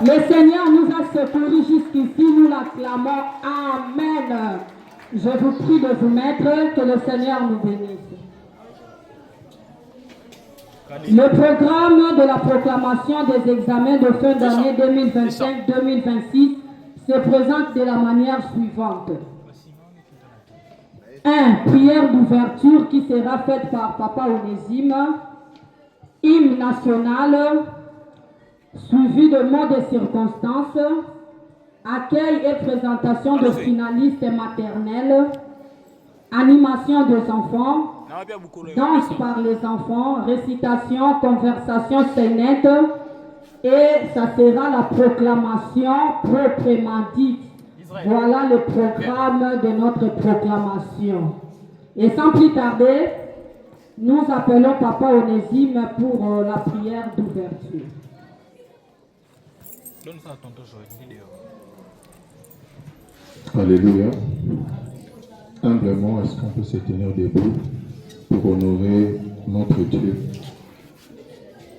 Le Seigneur nous a secourus jusqu'ici, nous l'acclamons. Amen. Je vous prie de vous mettre, que le Seigneur nous bénisse. Le programme de la proclamation des examens de fin d'année 2025-2026 se présente de la manière suivante. 1. Prière d'ouverture qui sera faite par Papa Onésime. Hymne national, suivi de mots de circonstances. Accueil et présentation de finalistes maternels. Animation des enfants. Danse par les enfants, récitation, conversation scénette, et ça sera la proclamation proprement dite. Voilà le programme de notre proclamation. Et sans plus tarder, nous appelons Papa Onésime pour la prière d'ouverture. Donne ça à tonton Joël. Alléluia. Humblement, est-ce qu'on peut se tenir debout pour honorer notre Dieu?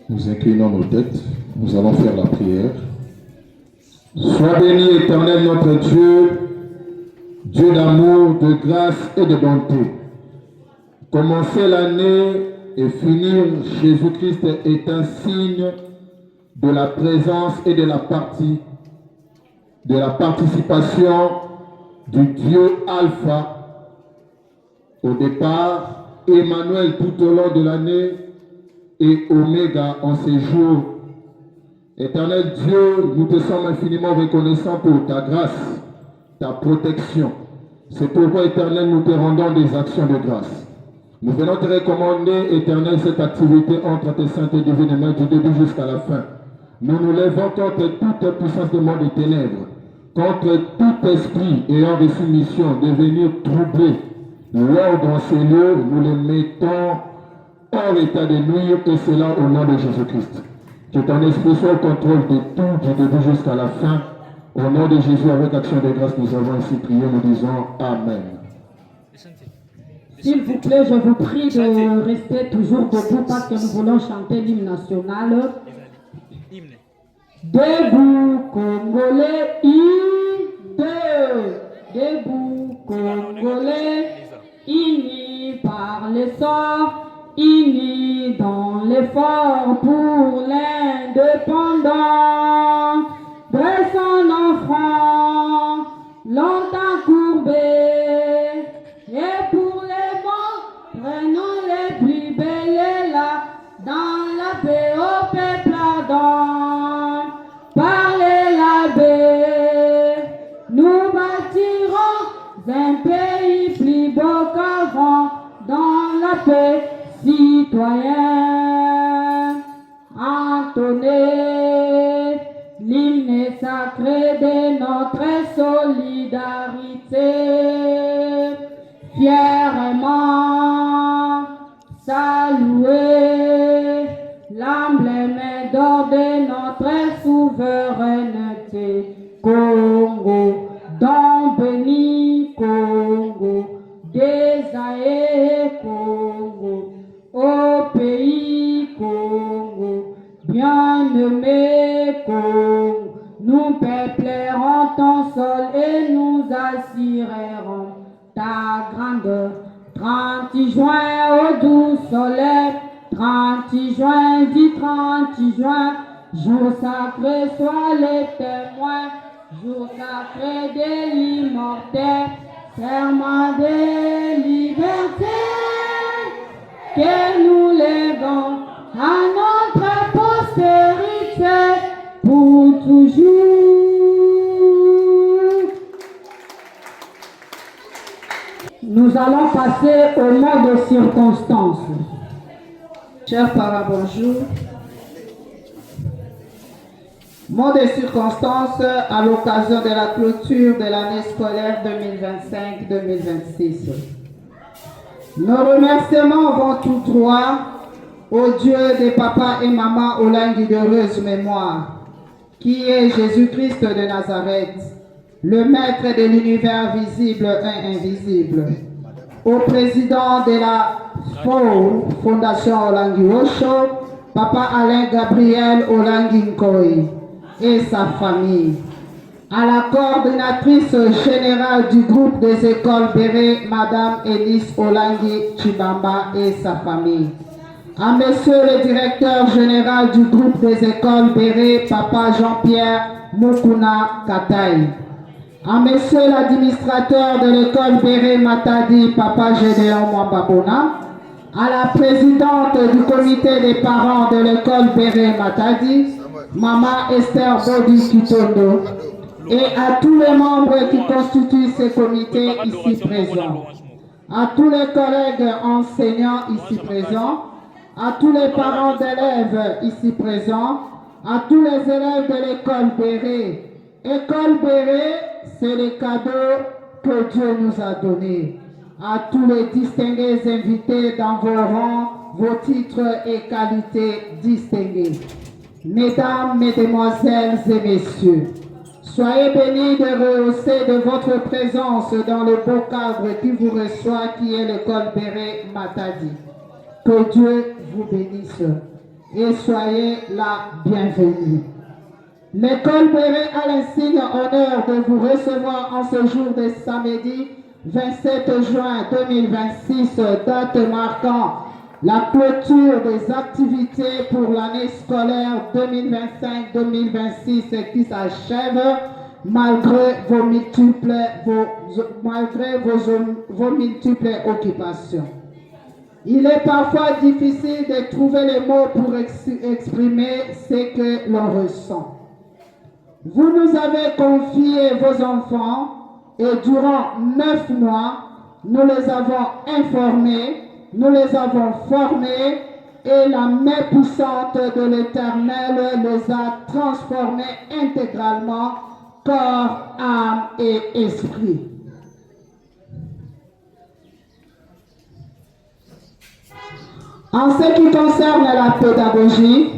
Nous inclinons nos têtes, nous allons faire la prière. Sois béni, Éternel notre Dieu, Dieu d'amour, de grâce et de bonté. Commencer l'année et finir Jésus-Christ est un signe de la présence et de la participation du Dieu Alpha. Au départ, Emmanuel tout au long de l'année et Oméga en ces jours. Éternel Dieu, nous te sommes infiniment reconnaissants pour ta grâce, ta protection. C'est pourquoi, Éternel, nous te rendons des actions de grâce. Nous venons te recommander, Éternel, cette activité entre tes saintes et divines mains du début jusqu'à la fin. Nous nous levons contre toute puissance du monde des ténèbres, contre tout esprit ayant reçu mission de venir troubler l'ordre en ces lieux, nous les mettons hors état de nuire, et cela au nom de Jésus-Christ. Que ton esprit soit au contrôle de tout, du début jusqu'à la fin. Au nom de Jésus, avec action de grâce, nous avons ainsi prié, nous disons Amen. S'il vous plaît, je vous prie de rester toujours debout parce que nous voulons chanter l'hymne national. Debout, Congolais, debout, Congolais, unis par l'essor, unis dans l'effort pour l'indépendance. Dressons nos fronts, longtemps courbés, et pour les mots, prenons les plus belles là, dans la paix au peuple ardent. Parlez la paix, nous bâtirons un pays plus beau qu'avant, dans la paix, citoyens. Entonnez l'hymne sacré de notre solidarité, fièrement saluer l'emblème d'or de notre souveraineté. Congo, don béni, Congo, désaé, Congo, au pays Congo, bien-aimé Congo, nous peuplerons ton sol et nous assurerons ta grandeur. 30 juin au doux soleil, 30 juin, dit 30 juin, jour sacré, sois les témoins, jour sacré de l'immortel, serment de liberté, que nous léguons à notre postérité pour toujours. Nous allons passer au mot de circonstance. Chers parents, bonjour. Mot de circonstance à l'occasion de la clôture de l'année scolaire 2025-2026. Nos remerciements vont tous trois au Dieu des papas et mamans Olangui d'heureuse mémoire, qui est Jésus-Christ de Nazareth, le maître de l'univers visible et invisible, au président de la Fondation Olangui Osho, Papa Alain Gabriel Olangui Nkoy, et sa famille. À la coordinatrice générale du groupe des écoles Béré, Madame Elise Olangui Chibamba et sa famille. À Monsieur le directeur général du groupe des écoles Béré, Papa Jean-Pierre Mukuna Kataï. À Monsieur l'administrateur de l'école Béré Matadi, Papa Gédéon Mwambabona. À la présidente du comité des parents de l'école Béré Matadi, Maman Esther Bodi Kitondo. Et à tous les membres qui constituent ce comité ici présents, à tous les collègues enseignants ici présents, à tous les parents d'élèves ici présents, à tous les élèves de l'école Béré. École Béré, c'est les cadeaux que Dieu nous a donnés. À tous les distingués invités dans vos rangs, vos titres et qualités distingués. Mesdames, Mesdemoiselles et Messieurs, soyez bénis de rehausser de votre présence dans le beau cadre qui vous reçoit, qui est l'école Béré Matadi. Que Dieu vous bénisse et soyez la bienvenue. L'école Béré a l'insigne honneur de vous recevoir en ce jour de samedi 27 juin 2026, date marquant la clôture des activités pour l'année scolaire 2025-2026 qui s'achève malgré vos multiples occupations. Il est parfois difficile de trouver les mots pour exprimer ce que l'on ressent. Vous nous avez confié vos enfants et durant 9 mois, nous les avons informés, nous les avons formés et la main puissante de l'Éternel les a transformés intégralement, corps, âme et esprit. En ce qui concerne la pédagogie,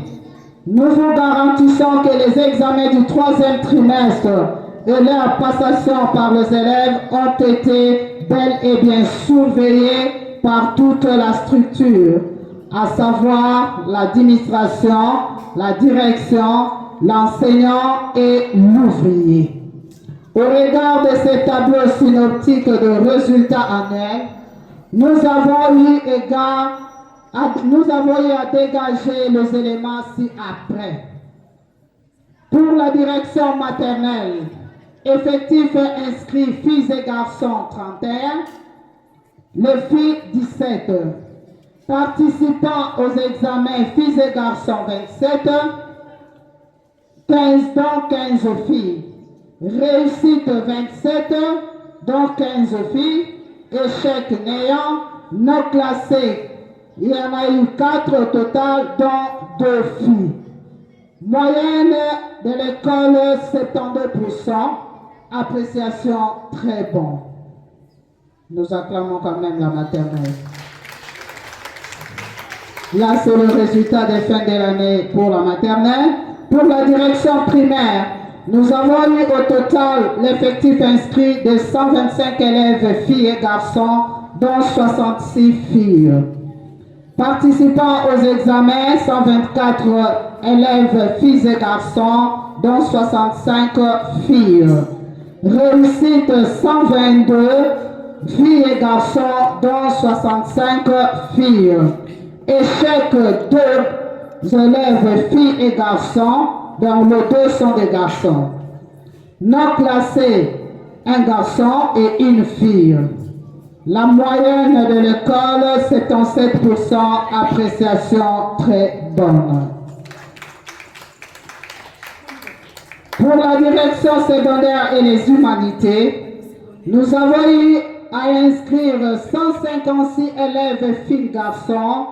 nous vous garantissons que les examens du 3e trimestre et leur passation par les élèves ont été bel et bien surveillés par toute la structure, à savoir l'administration, la direction, l'enseignant et l'ouvrier. Au regard de ces tableaux synoptiques de résultats annuels, nous avons eu à dégager les éléments ci-après. Pour la direction maternelle, effectif inscrit filles et garçons 31, les filles 17, participants aux examens filles et garçons 27, 15 dont 15 filles, réussite 27 dont 15 filles, échec néant, non classé. Il y en a eu 4 au total, dont 2 filles. Moyenne de l'école, 72%. Appréciation très bon. Nous acclamons quand même la maternelle. Là, c'est le résultat des fins de l'année pour la maternelle. Pour la direction primaire, nous avons eu au total l'effectif inscrit de 125 élèves filles et garçons, dont 66 filles. Participants aux examens, 124 élèves filles et garçons, dont 65 filles. Réussite 122 filles et garçons, dont 65 filles. Échec 2 élèves filles et garçons, dont les 2 sont des garçons. Non classé, un garçon et une fille. La moyenne de l'école, 77%, appréciation très bonne. Pour la direction secondaire et les humanités, nous avons eu à inscrire 156 élèves filles-garçons,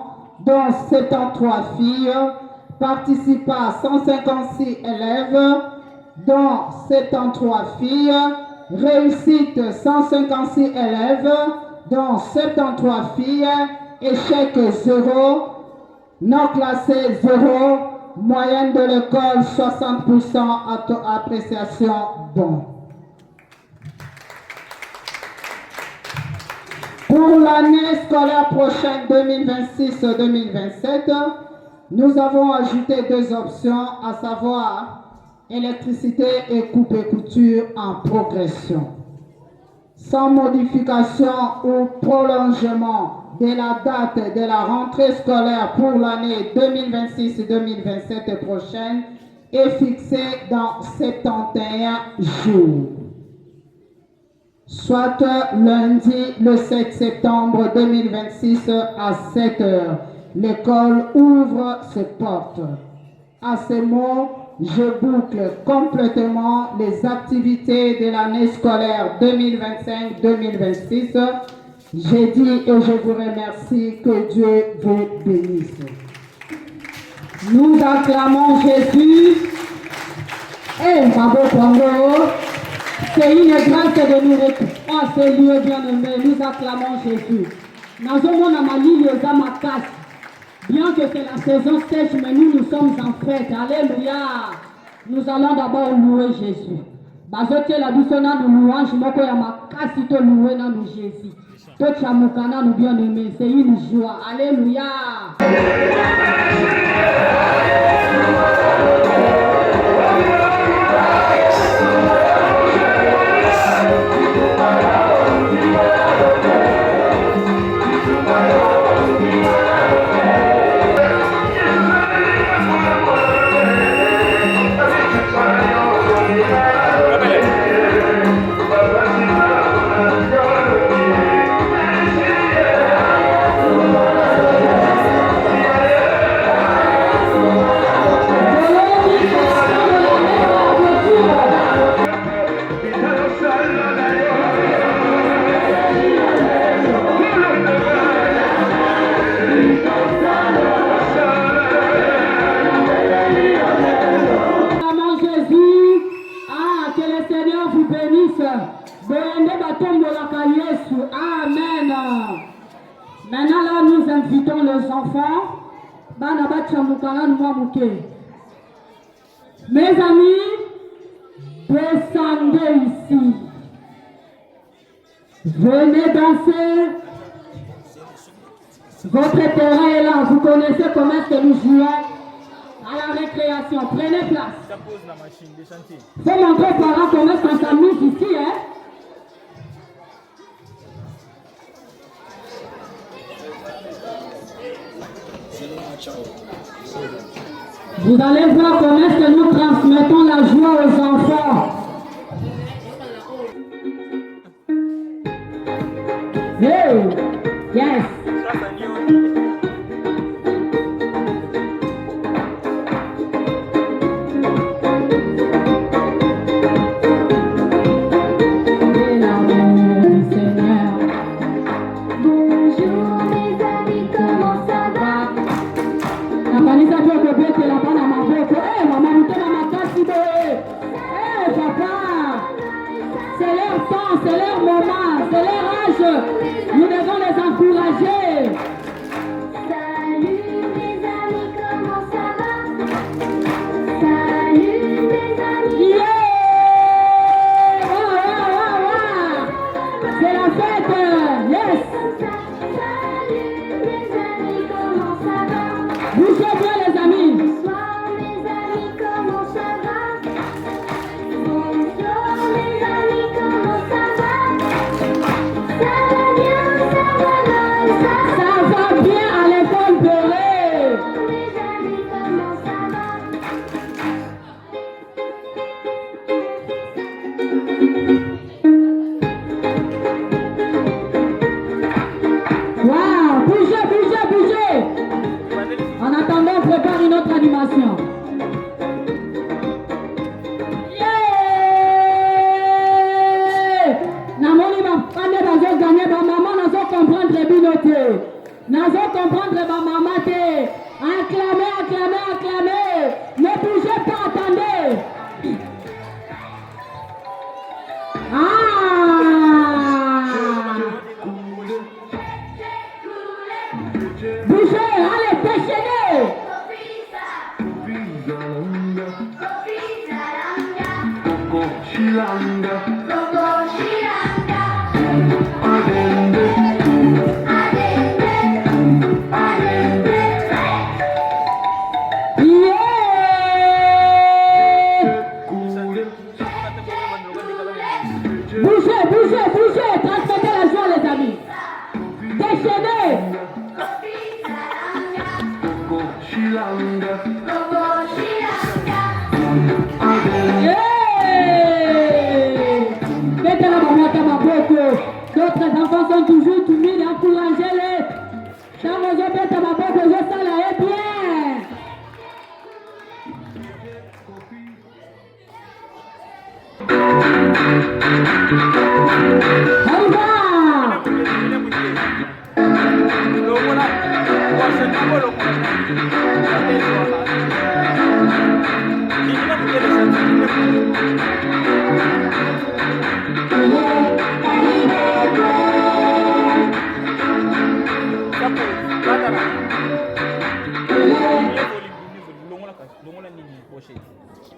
dont 73 filles, participants 156 élèves, dont 73 filles, réussite 156 élèves, dont 73 filles, échec 0, non classé 0, moyenne de l'école 60%, appréciation bon. Pour l'année scolaire prochaine 2026-2027, nous avons ajouté 2 options, à savoir électricité et coupe-couture en progression. Sans modification ou prolongement de la date de la rentrée scolaire pour l'année 2026-2027 prochaine est fixée dans 71 jours. Soit lundi le 7 septembre 2026 à 7 heures. L'école ouvre ses portes. À ces mots, je boucle complètement les activités de l'année scolaire 2025-2026. J'ai dit et je vous remercie, que Dieu vous bénisse. Nous acclamons Jésus. Et bravo Congo. C'est une grâce de nous retrouver à ce lieu bien-aimé. Nous acclamons Jésus. Nazomona malili ezamakas. Bien que c'est la saison sèche, mais nous sommes en fête. Alléluia. Nous allons d'abord louer Jésus. Bazote la bisona nous louange moko ya makasi to louer na nous Jésus. To chamukana nous bien-aimé. C'est une joie. Alléluia. Maintenant là, nous invitons les enfants. Mes amis, descendez ici. Venez danser. Votre terrain est là. Vous connaissez comment est-ce que nous jouons à la récréation. Prenez place. Faut montrer aux parents comment est-ce qu'on s'amuse ici, hein. Vous allez voir comment est-ce que nous transmettons la joie aux enfants. Hey, yes. C'est leur moment, c'est leur âge. Nous devons les encourager. Salut mes amis, comment ça va? Salut mes amis. Yeah! C'est la fête. Yes. Salut mes amis, comment ça va? Bougez bien les amis. Bonsoir mes amis, comment ça va? Bonsoir mes amis, comment ça va? Ça va bien, ça va mal, Ça va bien à l'école Béré. mes amis, comment ça va? Wow, bougez, bougez, bougez. En attendant, on prépare une autre animation. Yeah! Namoni ba pande bazo gagner ba maman nazo comprendre binote. Nazo comprendre ba maman te. Acclamez, acclamez, acclamez. Ne bougez pas, attendez. Bougez, allez, déchaînez. Yeah! bougez, bougez, transmettez la joie les amis. Déchaînez. Mettez la maman à ma boko. D'autres enfants sont toujours timides, encouragez-les. Dans vos yeux, mettez ma boko, je sens la haie bien.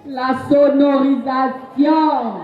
La sonorisation.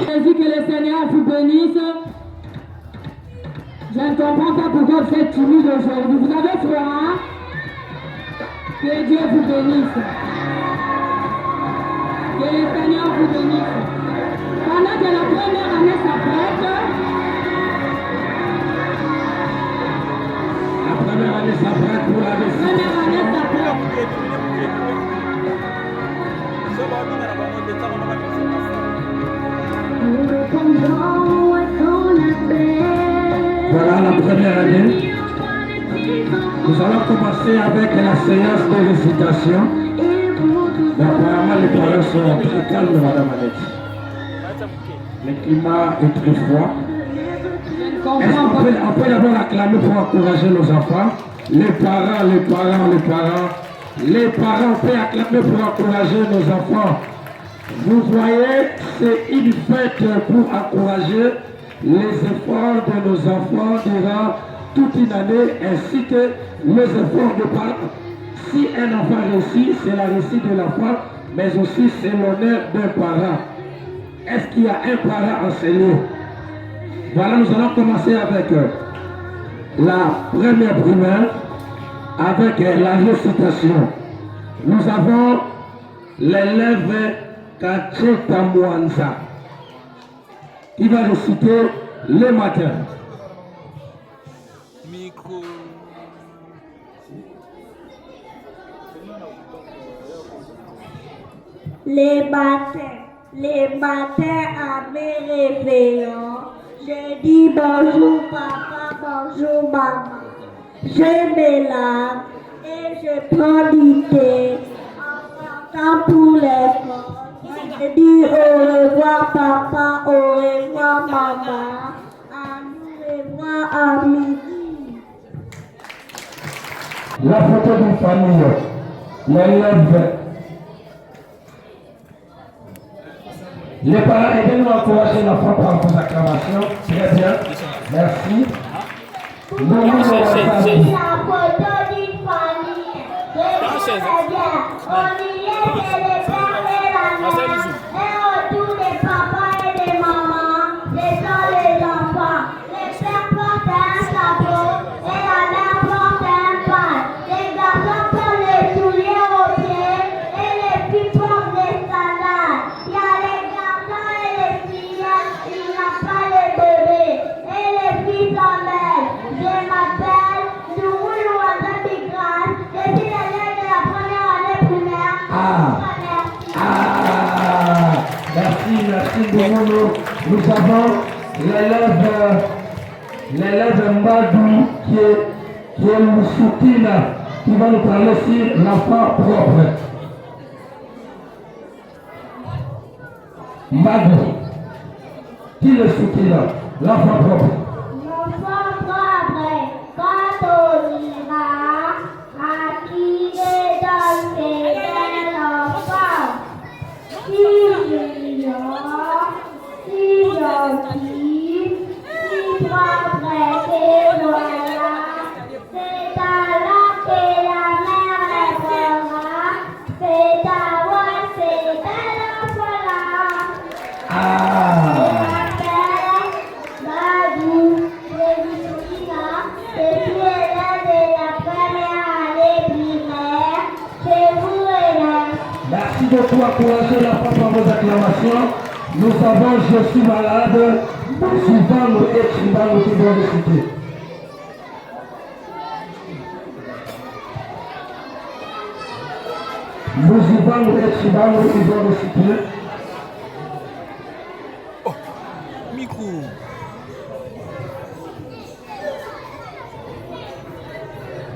Jésus, que le Seigneur vous bénisse. Je ne comprends pas pourquoi vous êtes timide aujourd'hui. Vous avez froid, hein? Que Dieu vous bénisse. Que le Seigneur vous bénisse. Pendant que la première année s'apprête, pour la première année s'apprête. Voilà la première année. Nous allons commencer avec la séance de récitation. Mais apparemment les parents sont très calmes, Madame Annette. Le climat est très froid. Est-ce qu'on peut d'abord acclamer pour encourager nos enfants? Les parents, on peut acclamer pour encourager nos enfants. Vous voyez, c'est une fête pour encourager les efforts de nos enfants durant toute une année, ainsi que les efforts de parents. Si un enfant réussit, c'est la réussite de l'enfant, mais aussi c'est l'honneur d'un parent. Est-ce qu'il y a un parent enseigné? Voilà, nous allons commencer avec la première primaire, avec la récitation. Nous avons l'élève Kacheta Mwanza qui va réciter le matin. Micro. Les matins à mes réveillons, je dis bonjour papa, bonjour maman. Je me lave et je prends du thé en partant pour l'école. Je dis au revoir papa, au revoir maman, à nous revoir à midi. La photo d'une famille, l'élève. Les parents, aidez-nous à encourager l'enfant par vos acclamations. Très bien. Merci. La photo d'une famille. Très bien. On y est, c'est les pères et la mère. Et autour des papas et des mamans, ce sont les enfants. Les pères portent un chapeau et la mère porte un pâle. Les garçons portent les souliers aux pieds et les filles portent des sandales. Il y a les garçons et les filles, il n'y a pas les bébés. Et les filles sont belles. Je m'appelle Doumoul Ouaza Bigran. Je suis l'élève de la première année primaire. Merci Doumoulou. Nous avons l'élève Mbadou qui est Moussoutine, qui va nous parler sur l'enfant propre. Mbadou, qui est Moussoutine, l'enfant propre. L'enfant propre, quand on ira, à qui est dans ses belles enfants. Si junior, si gentil, si propre et voilà, c'est alors que la mère répondra, c'est à moi, c'est belle enfant-là. Je m'appelle Badou, je suis élève de la première année primaire. Je vous remercie. Merci beaucoup, encouragez l'enfant par vos acclamations. Nous avons Je suis malade, Sylvain et Chibano qui vont le citer. Nous Sylvain et Chibano qui vont le citer.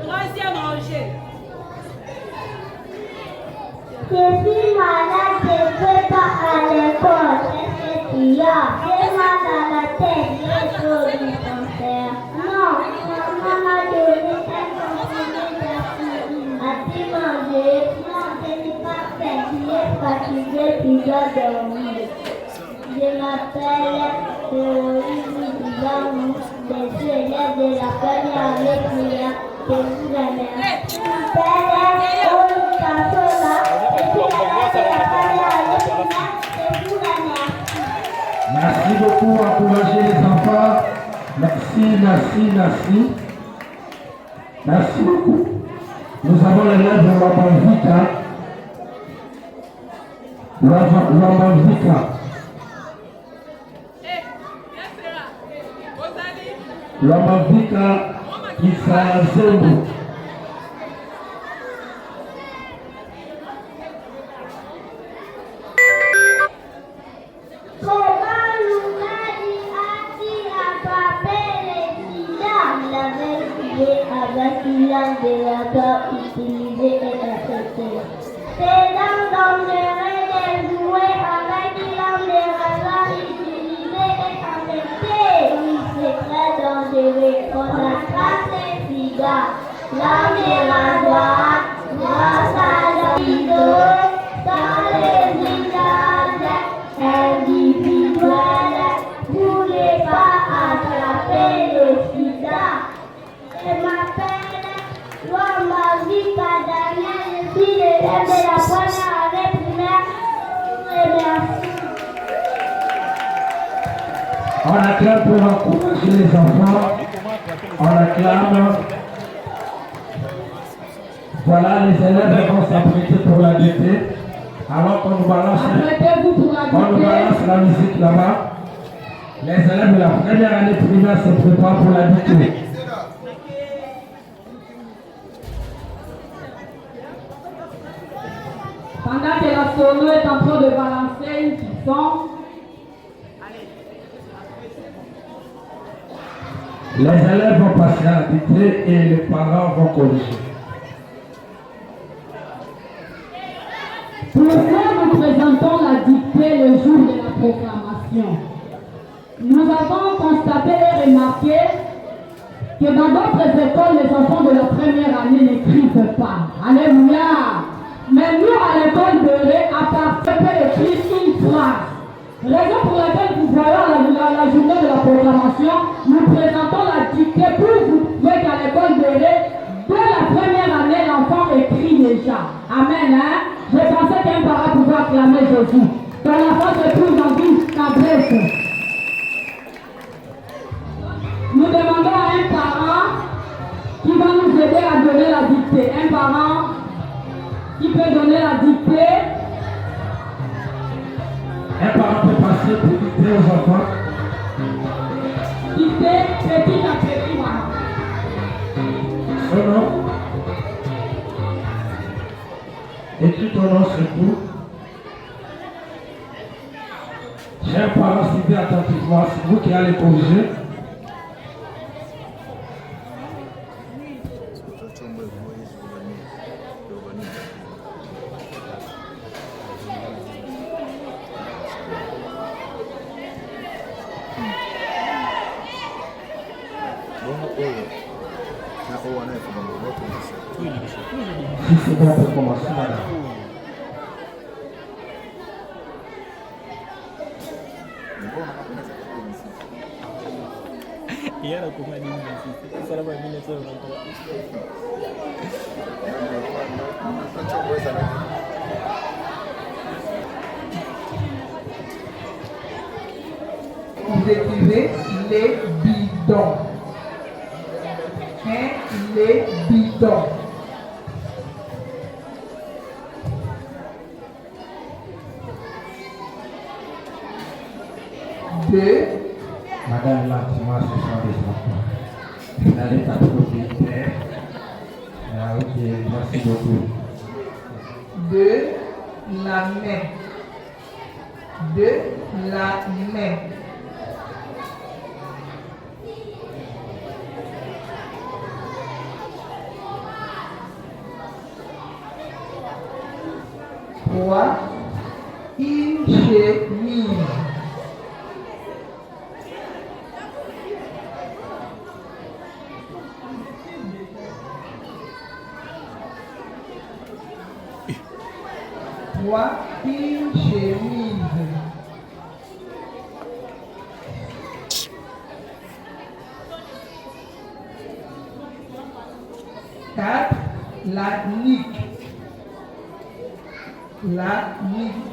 Troisième rangée. Je suis malade, je ne vais pas à l'école. Qu'est-ce qu'il y a? J'ai mal à la tête, j'ai trop du cancer. Non, maman m'a donné un comprimé d'aspirine. As-tu mangé? Non, je n'ai pas fait. Tu es fatigué, tu dois dormir. Je m'appelle Théorie Bidamou, je suis élève de la première année primaire. Je vous remercie. Merci beaucoup, encouragez les enfants. Merci. Merci beaucoup. Nous avons l'élève de Wambamvika. Wambamvika Isazembo. Avec une langue de laboratoire utilisée et acceptée. C'est dangereux de jouer avec une langue de laboratoire utilisée et acceptée. Oui, c'est très dangereux. On attrape les sida. Langue de laboratoire, grâce à l'hôpital, dans les villages individuels, pour ne pas attraper le sida. Je m'appelle Wambamvika Daniel, je suis l'élève de la première année primaire. Merci. On acclame pour encourager les enfants. On acclame. Voilà, les élèves vont s'apprêter pour la dictée. Alors qu'on nous balance, la musique là-bas. Les élèves de la première année primaire se préparent pour la dictée. Pendant que la Renaud est en train de balancer une chanson. Les élèves vont passer à la dictée et les parents vont corriger. Pourquoi nous présentons la dictée le jour de la proclamation? Nous avons constaté et remarqué que dans d'autres écoles, les enfants de la première année n'écrivent pas. Alléluia! Mais nous, à l'école de Ré, à partir de écrire une phrase. Raison pour laquelle nous voyons la journée de la proclamation, nous présentons la dictée pour vous prouver qu'à l'école de Ré, dès la première année, l'enfant écrit déjà. Amen, hein? Je pensais qu'un parent pouvait acclamer Jésus. Ton enfant se trouve dans une adresse. Nous demandons à un parent qui va nous aider à donner la dictée. Un parent qui peut donner la dictée. Un parent peut passer pour dicter aux enfants. Dictée petit à petit, maman. Son nom. Écris ton nom sur vous. Chers parents, suivez attentivement. C'est vous qui allez corriger. Si c'est bon, on peut commencer, madame. Vous écrivez les bidons. Les bidons. Deux. Madame Latima, ce sont des enfants. Vous n'allez pas trop vite. Ah, ok, merci beaucoup. De la main. De la main. Trois. Une chemise. Trois. Une chemise. Quatre. La nuque. La nuque.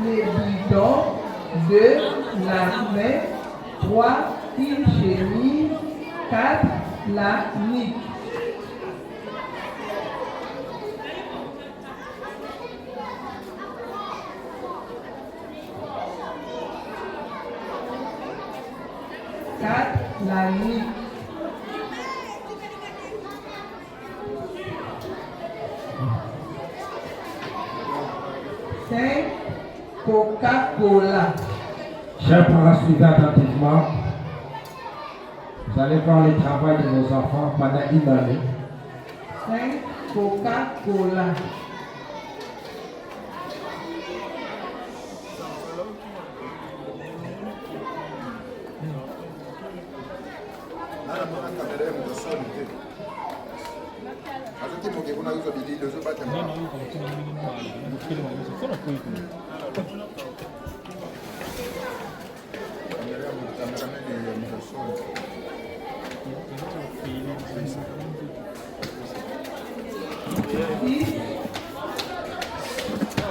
Les bidons, deux, la main, trois, une chemise, quatre, la nuque. Quatre, la nuque. Cinq, Coca-Cola. Chers parents, suivez attentivement. Vous allez voir le travail de nos enfants pendant une année. 5, Coca-Cola.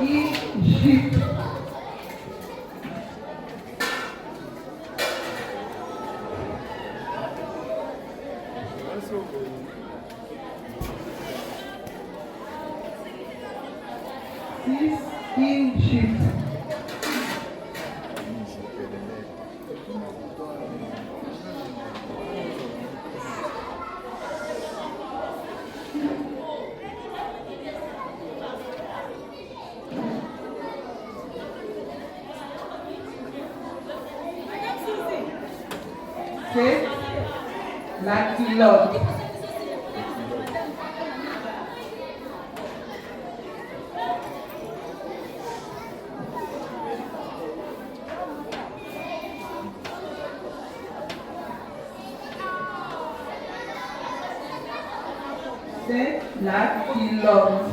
Égypte. kinship. C'est la culotte. C'est la culotte.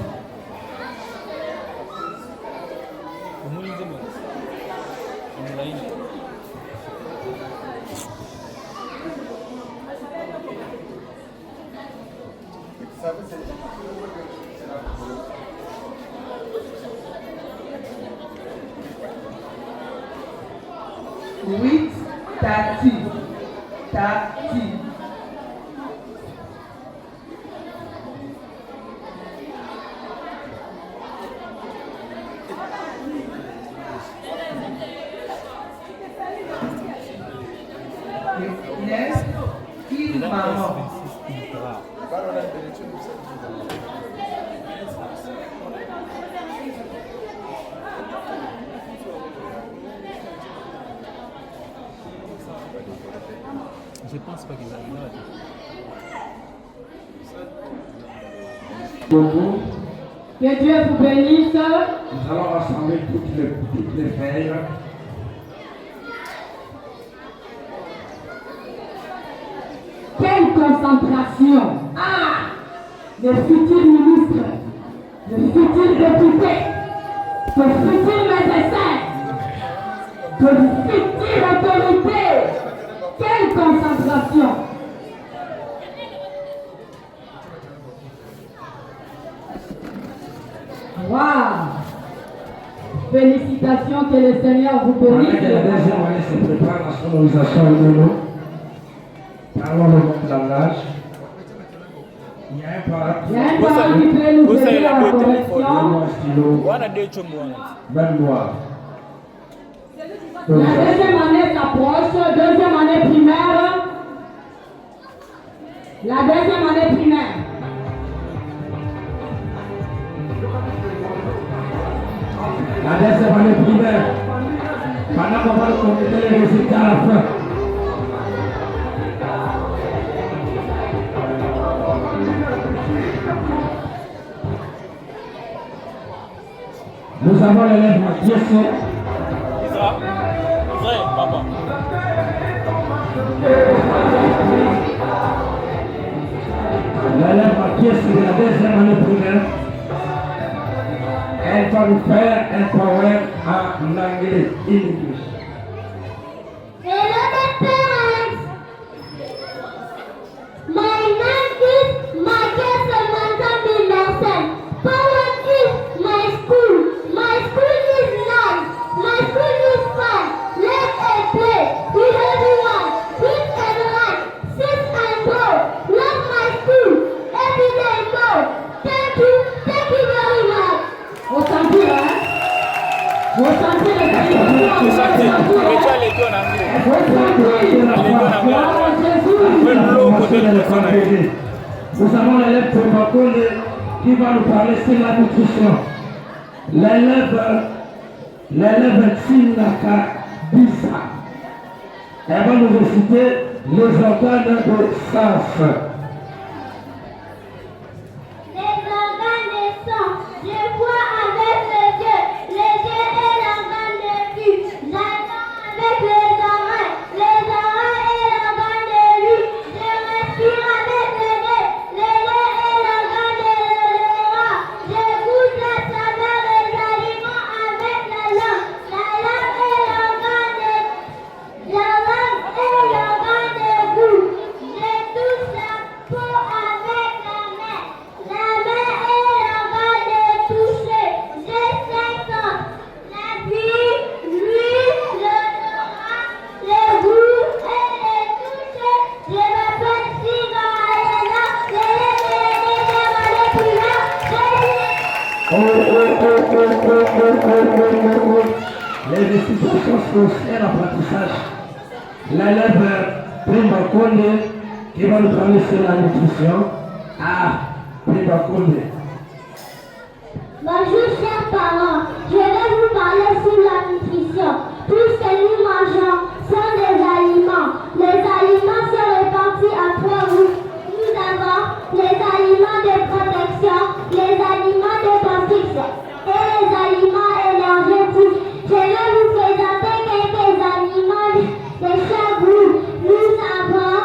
Oui, tati, tati. Yes, il maman. Je pense pas qu'ils arrivent Beaucoup. Que Dieu vous bénisse. Nous allons rassembler toutes les feuilles. Quelle concentration! Ah! Les futurs ministres, les futurs députés, les futurs médecins, les futures autorités. Quelle concentration! Waouh! Félicitations, que le Seigneur vous Pendant bénisse. que la deuxième année se prépare la sonorisation de l'eau, parlons le nom de langage. Il y a un parapluie. Il y a un parent qui peut nous aider à la correction. Un stylo, Wana de chombo. même noir. La deuxième année s'approche, deuxième année primaire. La deuxième année primaire. La deuxième année primaire. Pendant qu'on va compléter les résultats à la fin. Nous avons l'élève Mathieu. Vrai, papa. L'élève Mathieu, c'est la deuxième année primaire. Elle va nous faire un poème en anglais, in English. Hello, the parents. My name is Michael Samantha Binderson. Poem is my school. My school is nice. My school is fun. Let us play with everyone. Sit and run. Sit and go. Love my school. Every day more. Thank you very much. Au centre, hein? Au centre, les Mais tu as les deux en anglais. Nous avons l'élève Tombakole qui va nous parler sur la nutrition. L'élève Tsinaka Bisa. Elle va nous réciter les organes de sens. Les organes des sens, je vois avec les yeux est l'organe de vue, j'entends avec les oreilles est l'organe de vue, je respire avec les nez est l'organe de l'odorat, je goûte la saveur des aliments avec la langue est l'organe de goût, je touche la Les institutions sont aussi un apprentissage. L'élève Prima Konde qui va nous parler sur la nutrition. Ah, Prima Konde. Bonjour chers parents, je vais vous parler sur la nutrition. Tout ce que nous mangeons sont des aliments. Les aliments sont répartis en 3 groupes. Nous avons les aliments de protection, les aliments de construction et les aliments énergétiques. Je vais vous présenter quelques aliments de chaque groupe. Nous avons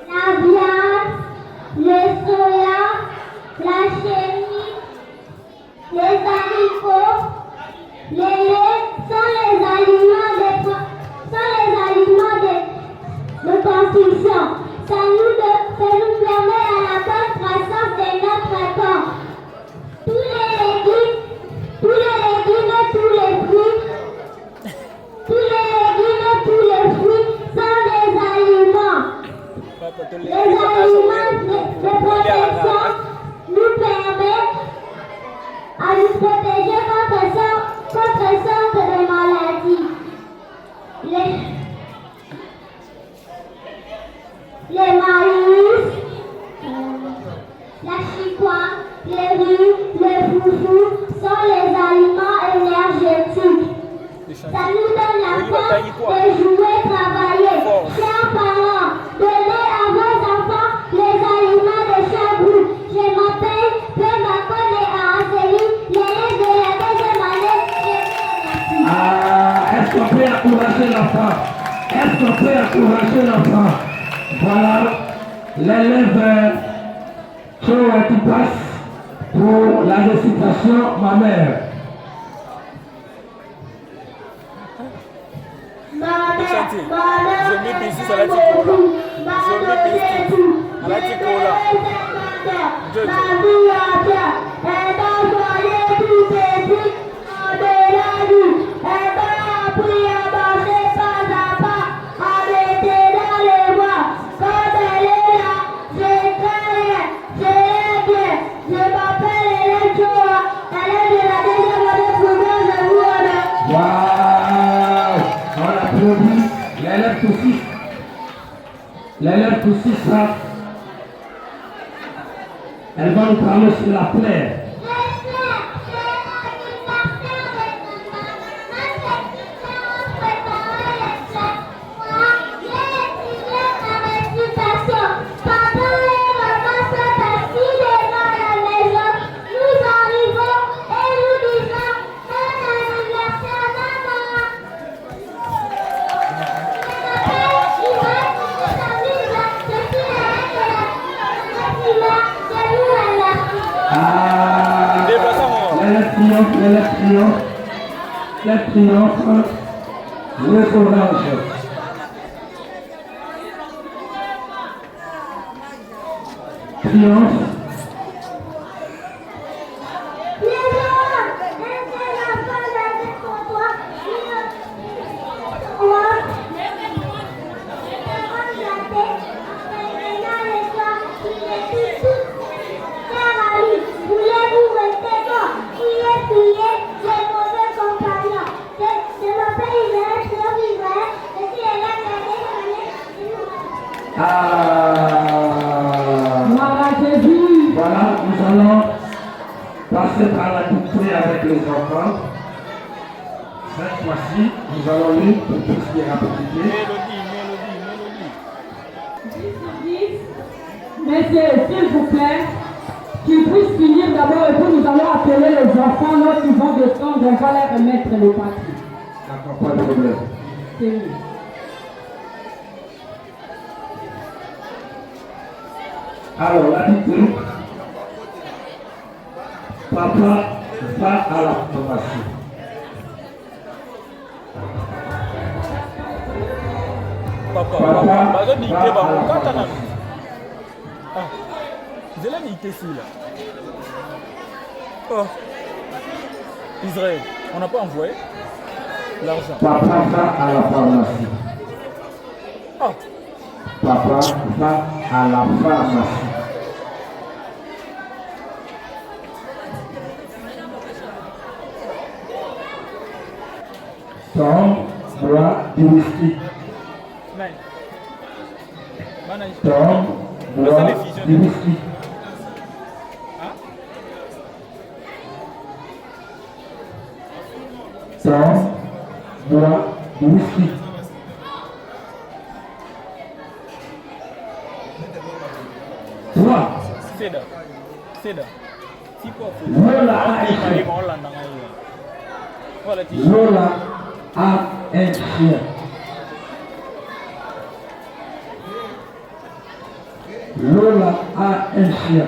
la viande, le soya, la chenille, les haricots, les laits sont les aliments de construction. Ça nous permet à la bonne croissance de notre corps. Tous les légumes et tous les fruits sont des aliments. Les aliments de protection nous permettent à nous protéger contre sortes de maladies. Les maïs, la chicua, les riz, les foufous sont les aliments énergétiques. Ça nous donne la force de jouer, travailler. Chers parents, donnez à vos enfants les aliments de chaque groupe. Je m'appelle Prima Konde Araceli, l'élève de la 2e année. Ah, est-ce qu'on peut encourager l'enfant? Est-ce qu'on peut encourager l'enfant? Voilà, l'élève Choa qui passe pour la récitation ma mère. L'élève Toussi, elle va nous parler sur la plaie. Le triomphe, le courage. Triomphe. Voilà, nous allons passer par la boucle avec les enfants. Cette fois-ci, nous allons lire pour tout ce qui est rapidité. Messieurs, s'il vous plaît, qu'ils puissent finir d'abord et puis nous allons appeler les enfants. Lorsqu'ils vont descendre, on va leur remettre le papier. D'accord, pas de problème. C'est mieux. Alors, la Bible, papa va à la pharmacie. Papa, va à la pharmacie. Vous allez niquer ici là. Oh. Israël, on n'a pas envoyé l'argent. Papa va à la pharmacie. Oh. Papa va à la pharmacie. Tom boit du whisky. Tom boit du whisky. Tom boit du whisky. Trois. Lola a écrit. Lola a un chien. Lola a un chien.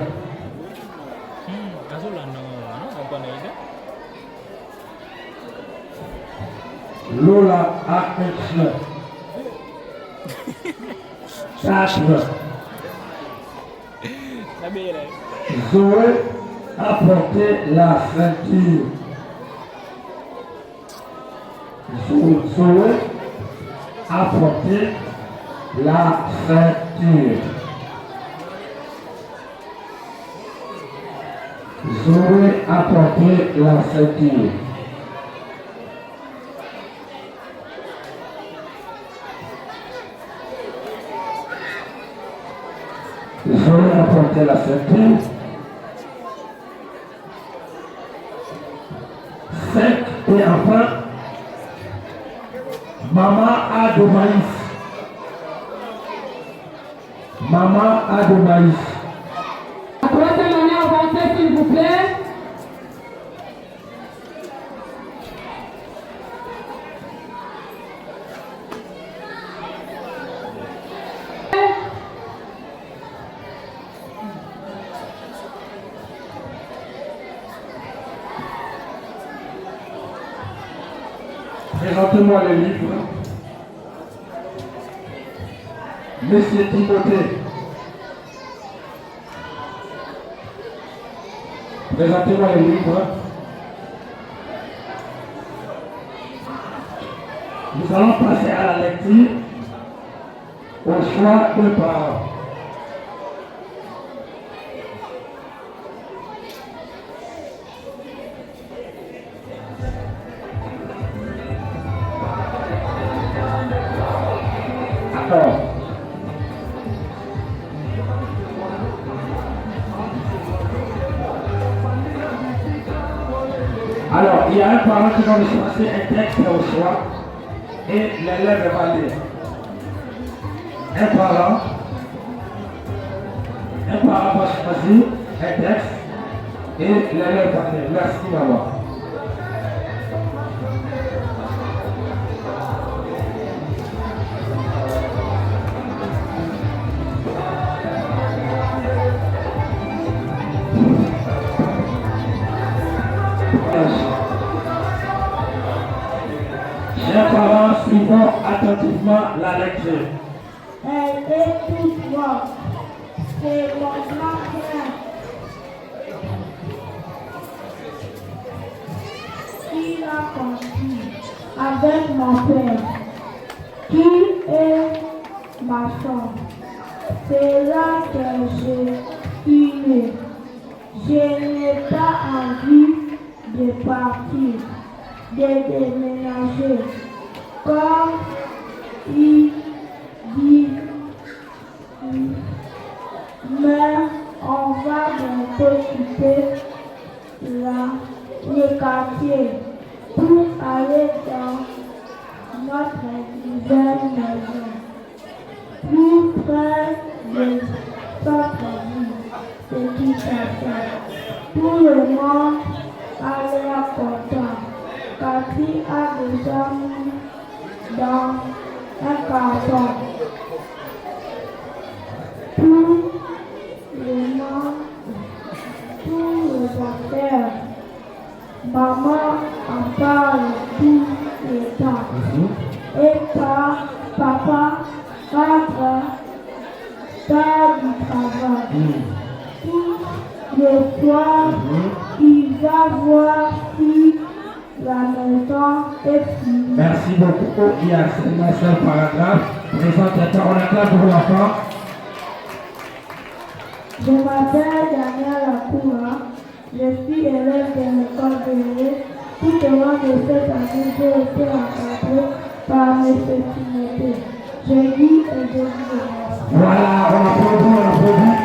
Lola a un chien. 4. Zoé a porté la ceinture. Zoé a porté la ceinture. Zoé a porté la ceinture. Zoé a porté la ceinture. 5. Et enfin, maman a de maïs. Maman a de maïs. La troisième année avancée, s'il vous plaît. Présentez-moi les livres. Monsieur Timothée. Présentez-moi les livres. Nous allons passer à la lecture au choix de parents. Alors, il y a un parent qui va me choisir un texte au choix et l'élève va lire. Un parent va choisir un texte et l'élève va lire. Merci maman. Chers parents, suivons attentivement la lecture. Elle est toute morte. C'est mon grand-père qui l'a conçu avec mon père, qui est ma chambre. C'est là que je suis né. Je n'ai pas envie de partir, de déménager. Comme il dit, mais on va bientôt quitter le quartier pour aller dans notre nouvelle maison, plus près de centre-ville, d'éducation. Tout le monde a l'air content. Cathy a déjà mis dans un carton. Tout les affaires. Maman en parle tout le temps. Et papa rentre tard du travail. Tout le soir, il va voir si la maison est finie. Merci beaucoup. Il y a seulement un seul paragraphe. Présentateur, on acclame pour l'enfant. Je m'appelle Daniel Lacoura. Je suis élève de l'école de l'Est. Tout au long de cette année, j'ai été encadré par mes Timothée. Je lis et je lis de moi. Voilà, on applaudit.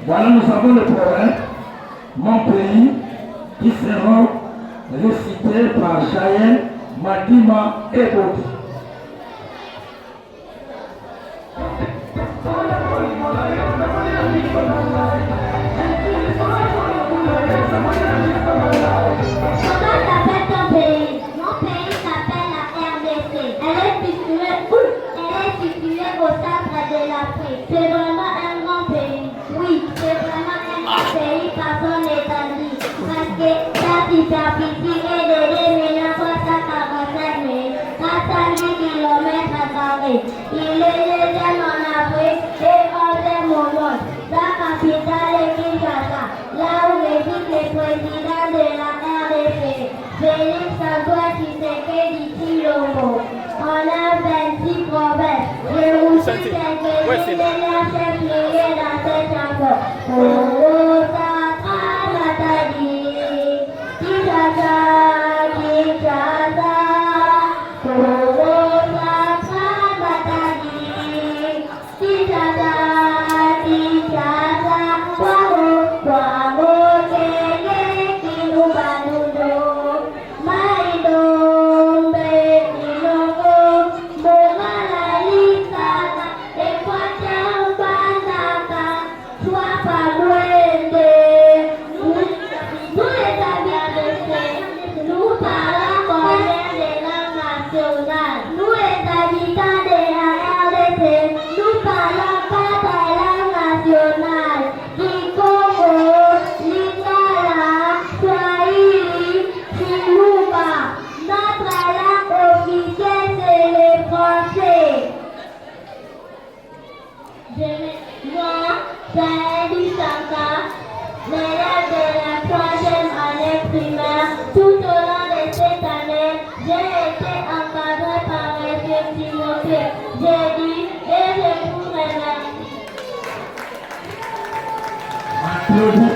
Voilà, nous avons le poème Mon pays qui seront récités par Jaël, Madima et Bodi. Comment s'appelle ton pays? Mon pays s'appelle la RDC. Elle est située où? Elle est située au centre de l'Afrique. C'est vraiment un grand pays. Oui, c'est vraiment un grand pays par son étendue. Parce que sa superficie est de 2 km². Il est deuxième en Afrique et 11e au monde. Sa capitale est Kinshasa, là où réside le président de la RDC, Félix Antoine Tshisekedi Tshilombo. On a 26 provinces. Je vous suis quelques-unes de leurs chefs-lieux dans cette chanson. Congo, Sacra, Matadi, Kinshasa, Kinshasa. Congo, Sacra, Matadi, Kinshasa, Kinshasa. Kwamo, Kwamo, Kenge, Kinubanudo, Maidombe, Ilongo, Bongala, Lisana, Equateur, Banaka, Swapa, Mwende. Nous les habitants, nous parlons combien de langues nationales. Nous les habitants de la RDC, nous parlons 4 langues nationales. Kikongo, Lingala, Swahili, Chiluba. Notre langue officielle c'est le français. Moi, c'est du Sanka, l'élève de la 3e année primaire. Tout au long de cette année, j'ai été encadré par M. Timothée. J'ai dit et je vous remercie.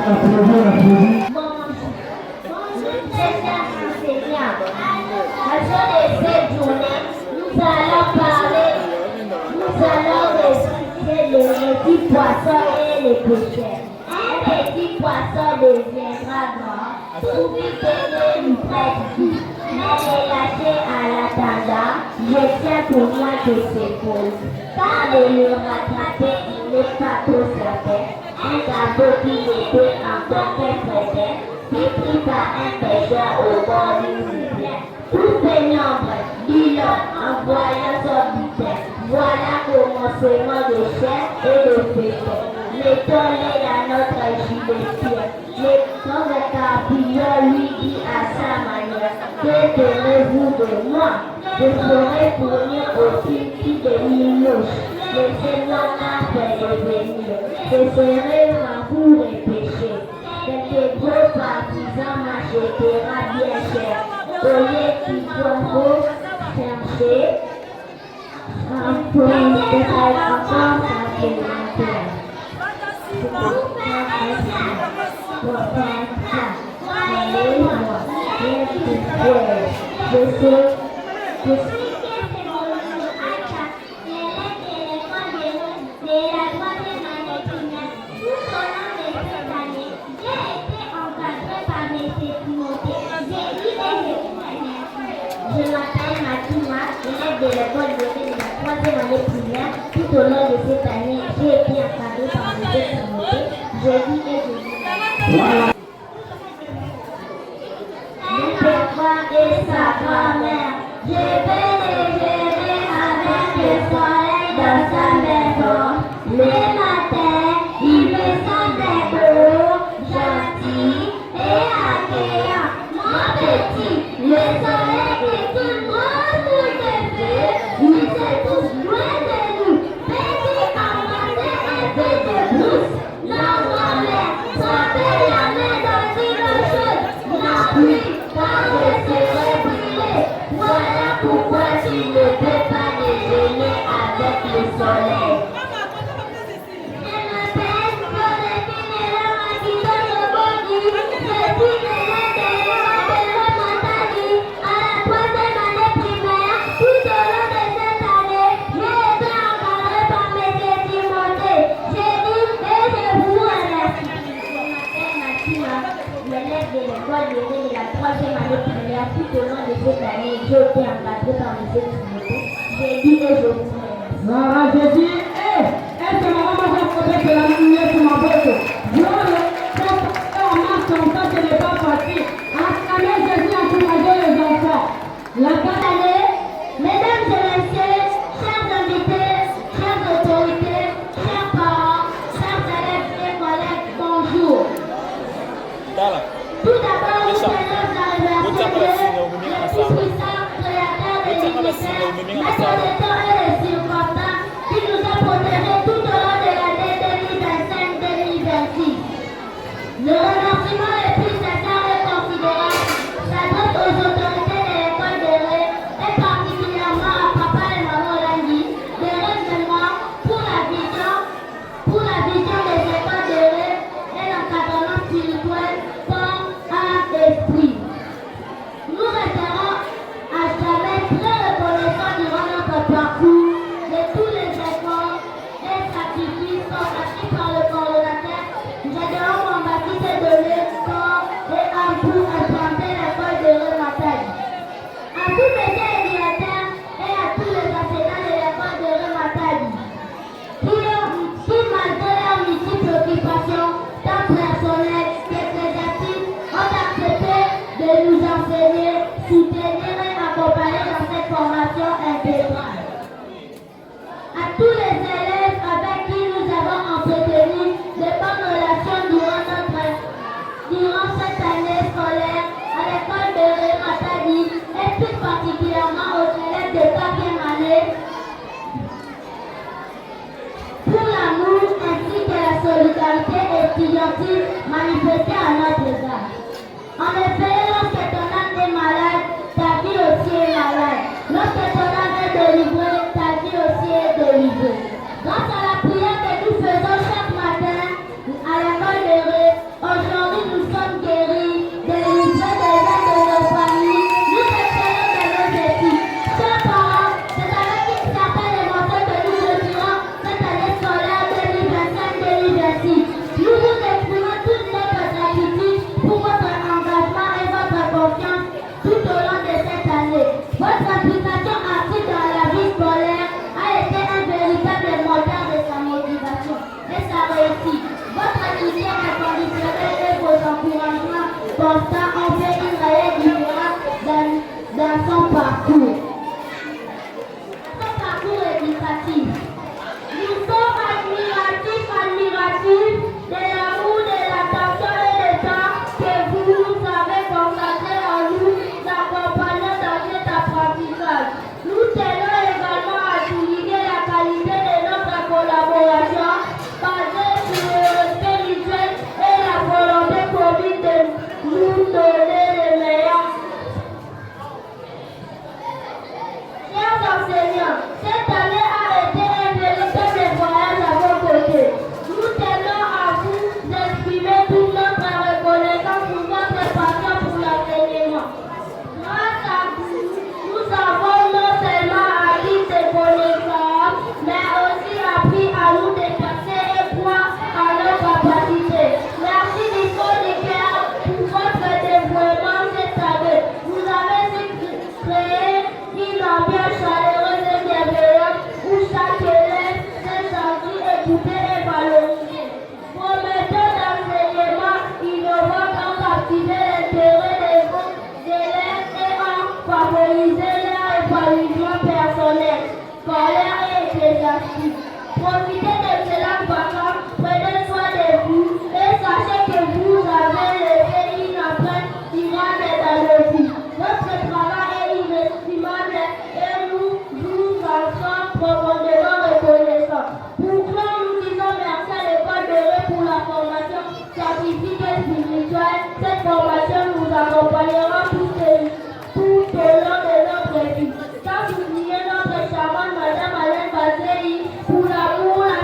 Applaudis. Bonjour, très chers enseignants. À l'occasion de cette journée, nous allons réciter le petit poisson et les pêcheurs. Un petit poisson deviendra grand, tout vite et lui prête vie. Mais les lâcher à l'attendant, je tiens pour moi que c'est faux. Car de le rattraper, il n'est pas trop certain. Un gâteau qui était encore très prêt, qui pris par un pêcheur au bord d'une rivière. Tout pénombre, dit-on en voyant son butin. Voilà commencement de chair et de péché. Mettons-les dans notre gibetière. Le carpillon lui dit à sa manière: que tenez-vous de moi? Je serai fournir au qui de Milouche. Laissez-moi après revenir. Je serai pour et péché. Quelques gros partisans m'achètera bien cher. Au lieu qu'il soit beau chercher, un peu de encore supplémentaire. Je m'appelle Matima, élève de l'école de la 3e année primaire. Tout au long de cette année, j'ai été encadré par mes deux Timothée. Je vis et je vis. Mon père et sa grand-mère, je vais les gérer avec le soleil dans sa maison. Les matins, il me semblait beau, gentil et accueillant. Mon petit, le soleil est tout grand sous les feux. Ils sont tous loin de nous. Petit en matin, un peu de brousse. Non, grand-mère, frappez la main dans une eau chaude. Non, pluie, quand je serai brûlé. Voilà pourquoi tu ne peux pas déjeuner avec le soleil. Elle m'appelle Joséphine et la qui donne le bon Dieu. Je suis l'élève de l'école de la 3e année primaire, tout au long de cette année, j'ai été encadrée par mes étudiants. J'ai dit et je vous remercie. Voilà, j'ai dit, est-ce que maman va faire peut-être la lumière sur ma bouche? Voilà, en marche comme ça, ce n'est pas facile. Acclamez Jésus, encouragez les enfants. La Bonne année, mesdames et messieurs, chers invités, chères autorités, chers parents, chers élèves et collègues, bonjour. Tout d'abord, nous célébrons la révélation de Dieu, le Tout-Puissant, Créateur de l'univers, Maître des temps et des circonstances, qui nous a protégés tout au long de l'année 2025-2026. Le remerciement le plus sincère et considérable s'adresse aux autorités de l'école de Ré et particulièrement à papa et maman Landi, de Ré pour la vision des écoles de Ré et l'encadrement spirituel corps, âme, esprit. Nous resterons à jamais très reconnaissants durant notre parcours de tous les efforts et sacrifices consentis par le coordonnateur Gédéon Baptiste de corps et âme pour implanter l'école de Ré Matadi. À tous les éducateurs et à tous les enseignants de l'école de Ré Matadi, qui malgré leurs multiples occupations, tant personnelles qu'ecclésiastiques, ont accepté de nous enseigner, soutenir et accompagner dans cette formation intégrale. À tous les élèves avec qui nous avons entretenu de bonnes relations durant cette année scolaire à l'école de Ré Matadi et plus particulièrement aux élèves de 4e année, pour l'amour ainsi que la solidarité étudiantine manifestée à notre égard. En effet, lorsque ton âme est malade, ta vie aussi est malade. Lorsque ton âme est délivrée, ta vie aussi est délivrée. Grâce à la prière que nous faisons chaque matin à l'école de Ré, aujourd'hui nous sommes guéris, délivrés des aides de nos familles, nous excellons de nos études. Chers parents, c'est avec une certaine émotion que nous retirons cette année scolaire 2025-2026. Nous vous exprimons toute notre gratitude pour votre engagement et votre confiance tout au long de cette année. Votre implication active dans la vie scolaire a été un véritable moteur de sa motivation et sa réussite. Votre soutien inconditionnel et vos encouragements constants ont fait une réelle différence dans son parcours. Son parcours éducatif. Nous sommes admiratifs de l'amour, de l'attention et du temps que vous avez consacré en nous accompagnant dans cet apprentissage. Nous tenons également à souligner la qualité de notre collaboration basée sur le respect mutuel et la volonté commune de nous donner le meilleur. Chers enseignants, cette année a été un véritable voyage à vos côtés. Nous tenons à vous exprimer toute notre reconnaissance pour votre passion pour l'enseignement. Grâce à vous, nous avons non seulement acquis des connaissances, mais aussi appris à nous dépasser et croire à nos capacités. Merci du fond du cœur pour votre dévouement cette année. Vous avez su créer une ambiance chaleureuse et bienveillante où chaque élève s'est senti écouté et valorisé. Vos méthodes d'enseignement innovantes ont captivé l'intérêt des élèves et ont favorisé leur épanouissement personnel, scolaire et ecclésiastique. Profitez d'excellentes vacances, prenez soin de vous et sachez que vous avez laissé une empreinte durable dans le vie. Votre travail est inestimable et nous vous en sommes profondément reconnaissants. Pour cela, nous disons merci à l'école de Ré pour la formation scientifique et spirituelle. Cette formation nous accompagnera tout au long de notre vie. Sans oublier notre charmante Madame Alain Bazéi pour l'amour, la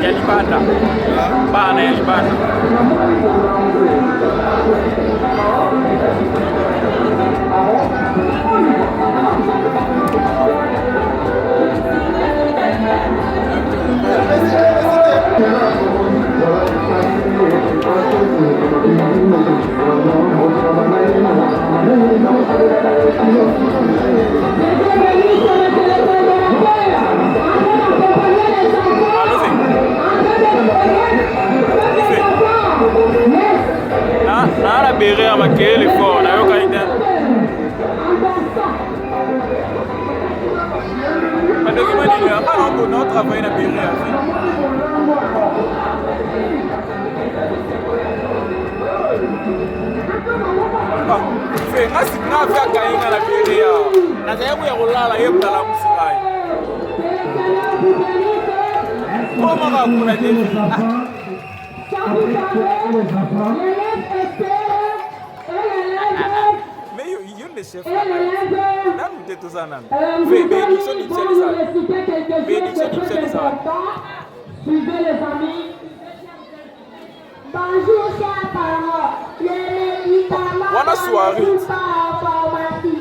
Yalibanda. Bana yalibanda. Na bere à maquiller fort, na yo kaida. Parce que moi il y a pas on travaille na bere à faire. Fait ngasi na vya kainga na bere ya. Na kaya ya kulala yebula la musikai. Comment va vous la dire? Mais il y a des chefs. Là, vous êtes tous en train. Bénédiction initiale. Bénédiction initiale. Suivez les amis. Bonjour, chers parents. Les médicaments Voilà soirée. ne sont pas en pharmacie.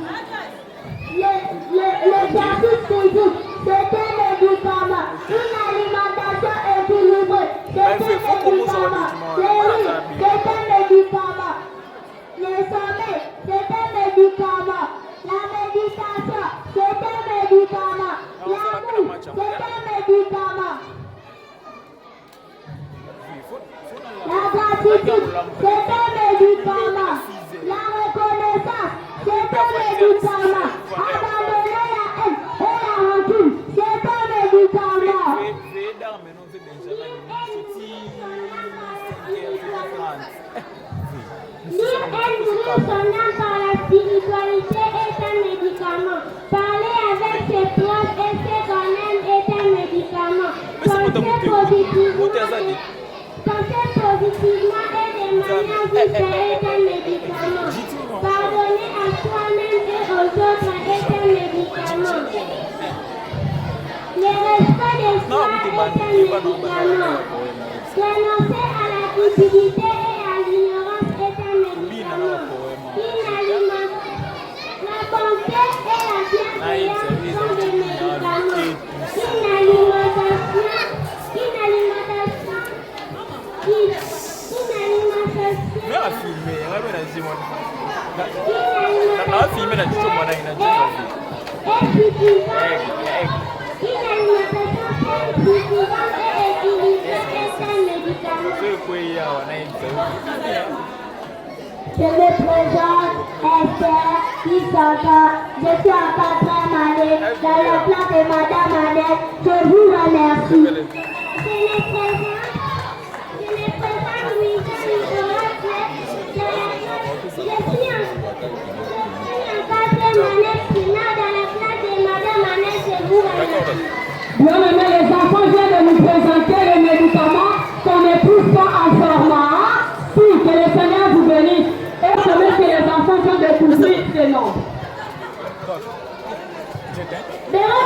Les services physiques, c'est un médicament. Une alimentation équilibrée, c'est un médicament. Les riz, c'est un médicament. Le sommeil, c'est un médicament. La méditation, c'est un médicament. L'amour, c'est un médicament. La gratitude, c'est un médicament. La reconnaissance, c'est un médicament. Abandonner la haine et la rancune, c'est un médicament. Lire et nourrir son âme par la spiritualité est un médicament. Parler avec ses proches et ses qu'on-aime est un médicament. Penser positivement et de manière juste est un médicament. Pardonner à soi-même et aux autres est un médicament. Le respect des soi est un médicament. Renoncer à la cupidité et à l'ignorance est un médicament. La bonté et la bienveillance sont des médicaments. Une alimentation Mais à filmer, on va dire moi. On filmer la discussion moi dans une Je me présente Esther qui s'entend. Je suis en 4e année dans le plan de Madame Annette. Je vous remercie. Je me présente Louisa Nicolas. Je suis en 4e année finale dans la classe de Madame Annette. Je vous remercie. Bien aimé, les enfants viennent de nous présenter les médicaments qu'on n'éprouve pas en format. Si, que le Seigneur vous bénisse. Et je veux que les enfants vont découvrir ces noms. Béré.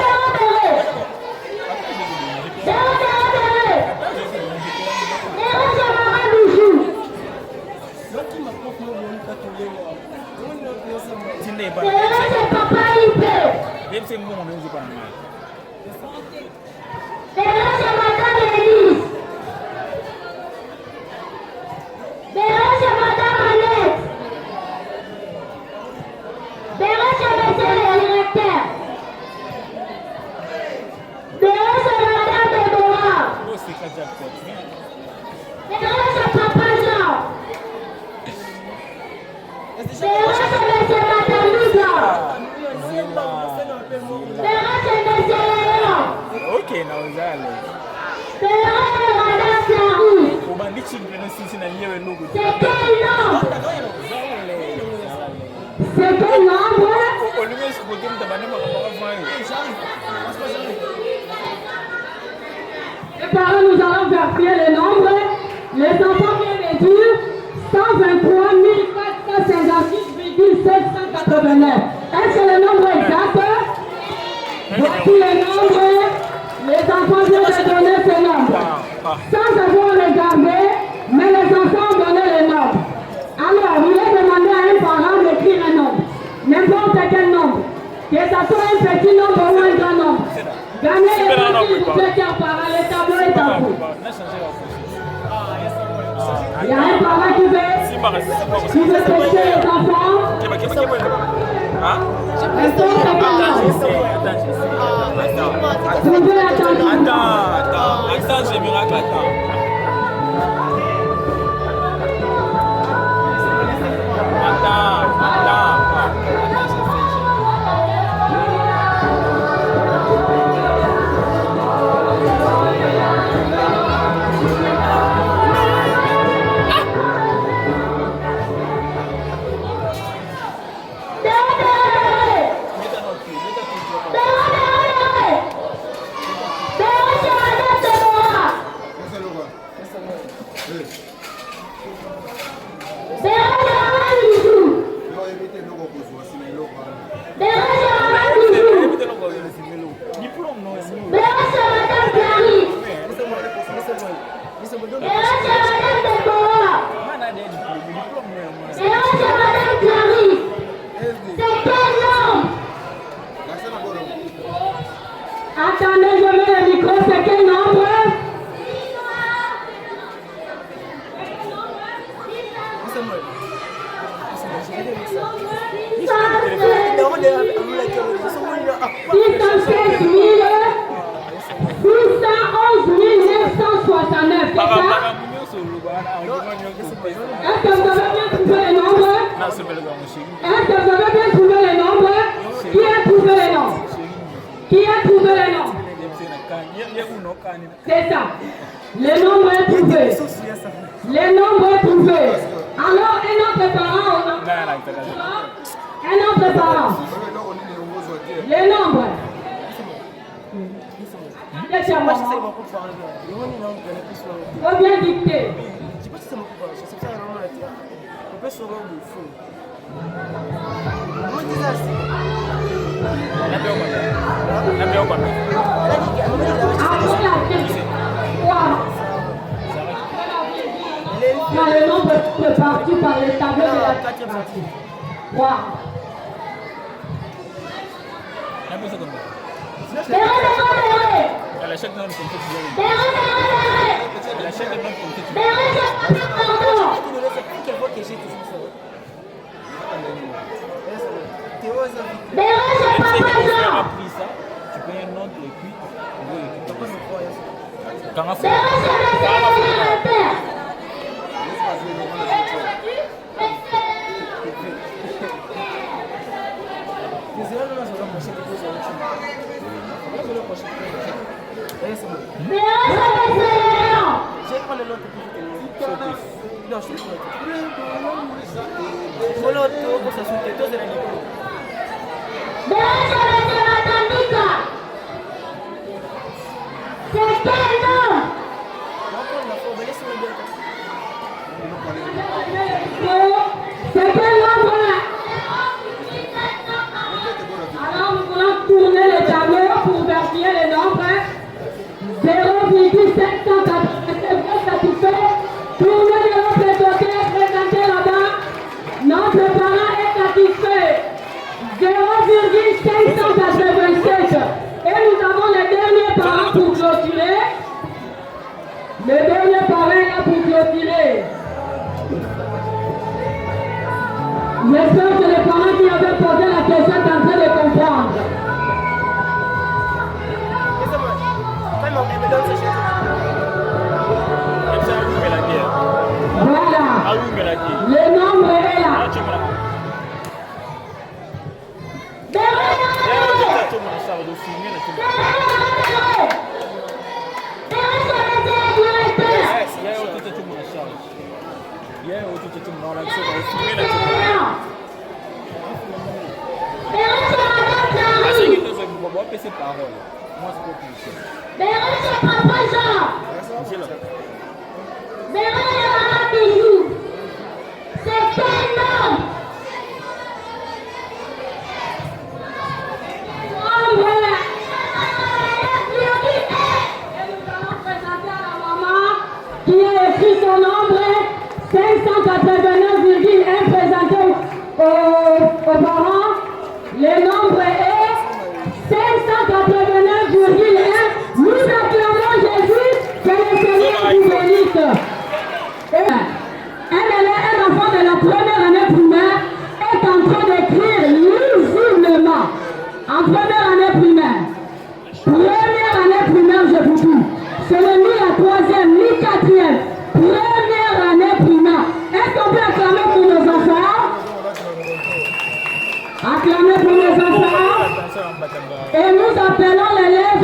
Jamara Bijou. Béré, c'est Papa Ipé. Béré, c'est Madame Élise. Béré, c'est Madame Annette. Béré, c'est Monsieur le directeur. Béré, c'est Madame Béranger Papa Jean. Béranger Monsieur Madame Louga. Béranger Monsieur Léon. Ok, now Zale. Béranger Madame Clarisse. Ubandiki sisi na nyewe ndugu. C'est quel nombre? C'est quel nombre? Les parents, nous allons vérifier les nombres. Les enfants viennent de dire 123 456,789. Est-ce que le nombre est exact? Voici les nombres. Les enfants viennent de donner ce nombre. Sans avoir regardé, mais les enfants ont donné le nombre. Alors, il est demandé à un parent d'écrire un nombre. N'importe quel nombre. Que ce soit un petit nombre ou un grand nombre. Gagnez les points s'il vous plaît, car parent, le tableau est à vous. Il y a un parent qui veut tester les enfants. Trouvez attention. Attends, j'ai miracle, attends. Attendez, je mets le micro, c'est quel nombre? Est-ce que vous avez bien trouvé les nombres? Est-ce que vous avez bien trouvé les nombres? Qui a trouvé les nombres? Qui a trouvé les nombres? C'est ça. Les nombres est trouvé. Les nombres est trouvé. Alors, un autre parent. Un autre parent. Les nombres. Laissez-moi. Faut bien dicter. Quand le nombre est réparti par les tableaux de la partie. Wow. Alors nous voulons tourner les tableaux pour vérifier les nombres. 0,787 satisfait. Tournez de l'autre côté, présentez là-bas. Notre parent est satisfait. 0,587. Et nous avons les derniers parents pour clôturer. Le dernier parent est là pour clôturer. J'espère que les parents qui avaient posé la question sont en train de comprendre. parole. Moi, c'est pour Michel. Béret, c'est papa Jean. Michel. Béret, le maman Bijou. C'est quel nom? Qui a écrit son nombre 589,1 présenté aux parents. Le nombre est 589,1. Nous acclamons Jésus, que le Seigneur vous bénisse. Un enfant de la première année primaire est en train d'écrire lisiblement. En première année primaire. Première année primaire, je vous dis. Ce n'est ni la troisième, ni quatrième. Première année primaire. Est-ce qu'on peut acclamer pour nos enfants? Acclamer pour nos enfants. Et nous appelons l'élève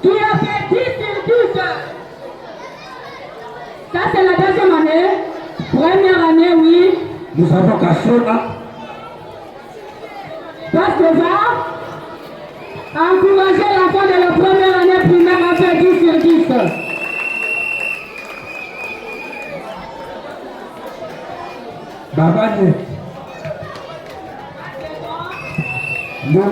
qui a fait 10 sur 10. Ça, c'est la deuxième année. Première année, oui. Nous avons cassé là. Parce que va encourager l'enfant de la première année primaire à faire 10 sur 10. Babane. Nous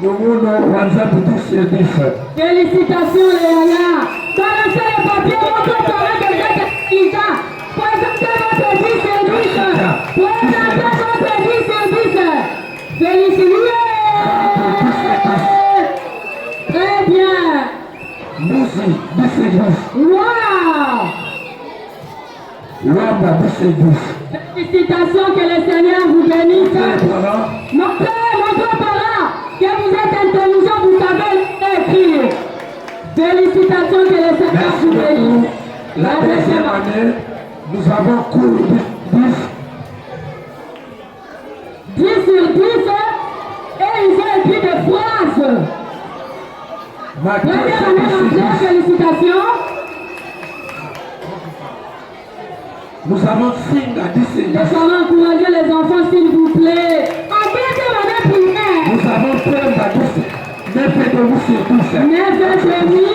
Wanza pour 10 sur 10. Félicitations les Yaya. Balancez les papiers, votre parent de cette Isa. Présentez votre 10 sur 10. Présentez votre 10 sur 10. Félicitations. Très bien. Lucie, 10 sur 10. Wow. Wamba, 10 sur 10. Félicitations, que le Seigneur vous bénisse. Mon père, mon grand-parent, que vous êtes intelligent, vous savez écrire. Félicitations, que le Seigneur vous bénisse. La deuxième année, nous avons cours 10. 10 sur 10, et ils ont écrit des phrases. Première année entière, félicitations. Nous avons signe à 10 sur 10. Les parents, encouragez les enfants, s'il vous plaît. En deuxième année primaire. Nous avons peur à 10. 9 et demi sur 10. 9 et demi.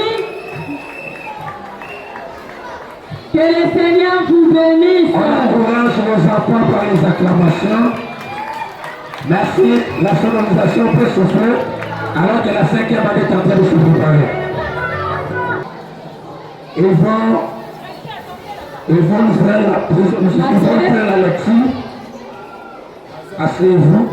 Que le Seigneur vous bénisse. On encourage nos enfants par les acclamations. Merci. La sonorisation peut se faire alors que la 5e année est en train de se préparer. Ils vont faire la lecture. Asseyez-vous.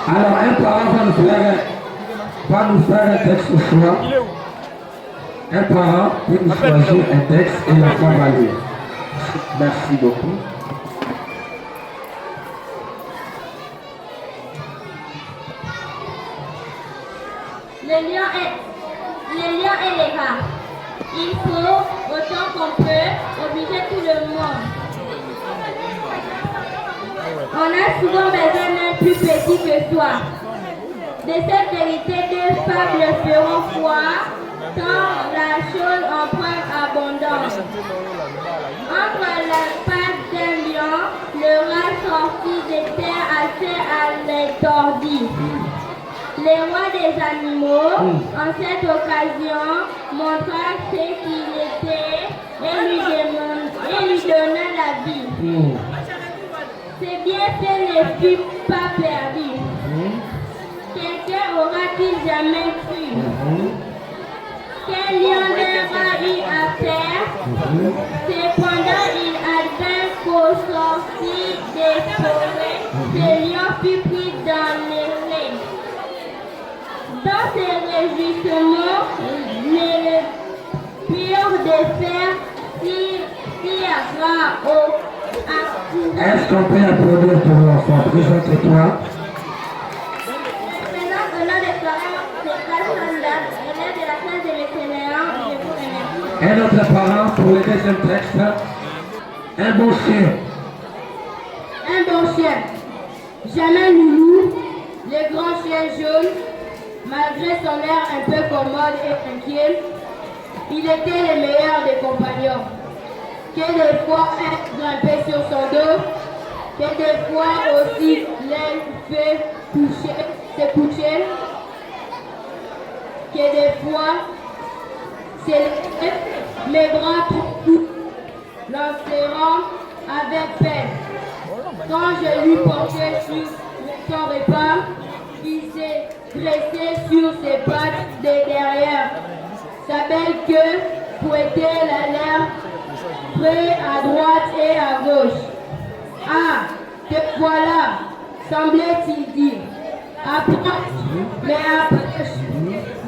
Alors, un parent va nous faire un texte au choix. Un parent peut nous choisir un texte et l'enfant va lire. Merci beaucoup. Le lion et les rats. Il faut, autant qu'on peut, obliger tout le monde. On a souvent besoin d'un plus petit que soi. De cette vérité, deux fables feront foi, tant la chose en prend abondance. Entre la patte d'un lion, le rat sorti de terre assez à l'étourdi. Les rois des animaux, en cette occasion, montra ce qu'il était et lui donna la vie. Ses bienfaits ne furent pas perdus. Quelqu'un aura-t-il jamais cru? Quel lion d'un rat eut à faire? Cependant, il advint qu'au sortir des forêts, ce lion fut pris dans les raies. Dans ces réjouissements, les purent de faire si rare au Est-ce qu'on peut applaudir pour l'enfant? Présente-toi. Un autre parent pour le deuxième texte. Un bon chien. Un bon chien. Jamais Loulou, le grand chien jaune, malgré son air un peu commode et inquiet, Il était le meilleur des compagnons. Que des fois, elle grimpait sur son dos, que des fois aussi, l'aile fait se coucher, que des fois, c'est les bras tout l'enserrant avec peine. Quand je lui portais sur son repas, il s'est dressé sur ses pattes de derrière. Sa belle queue fouettait la lame près à droite et à gauche. Ah, te voilà, semblait-il dire. Approche, mais approche.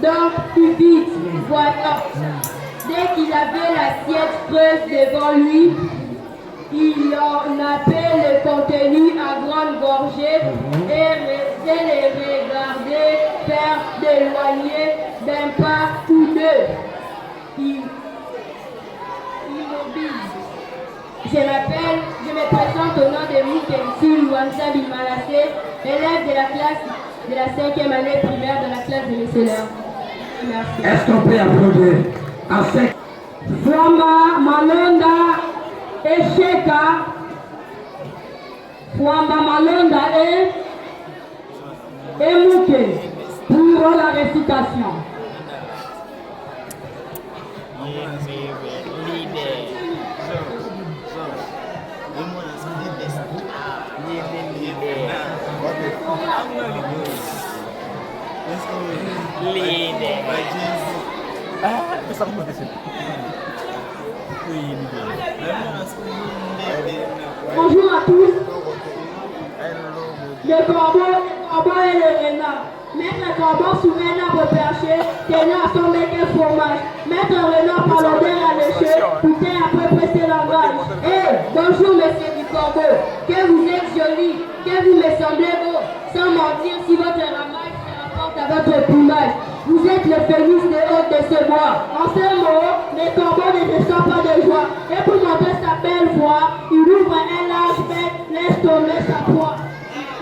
Donc plus vite, voilà. Dès qu'il avait l'assiette creuse devant lui, il en appelait le contenu à grande gorgée et restait les regarder faire d'éloigner d'un pas ou deux. Immobile. Je me présente au nom de Moukensi Luanza Bimalassé, élève de la classe de la 5e année primaire de la classe de l'ECLR. Merci. Est-ce qu'on peut applaudir à cette Fwamba Malonda Esheka. Fwamba Malonda et Mouké pour la récitation. Bonjour à tous. Le corbeau et le renard. Maître corbeau sous un arbre perché, tenant à son bec un fromage. Maître renard par l'odeur à l'échelle, coûtait après presser l'engage. Bonjour monsieur du corbeau, que vous êtes joli, que vous me semblez beau. Sans mentir, si votre ramage se rapporte à votre plumage. Vous êtes le phénix des hôtes de ce bois. En ce mot, les corbeaux ne ressentent pas de joie. Et pour montrer sa belle voix, il ouvre un large bec, laisse tomber sa proie.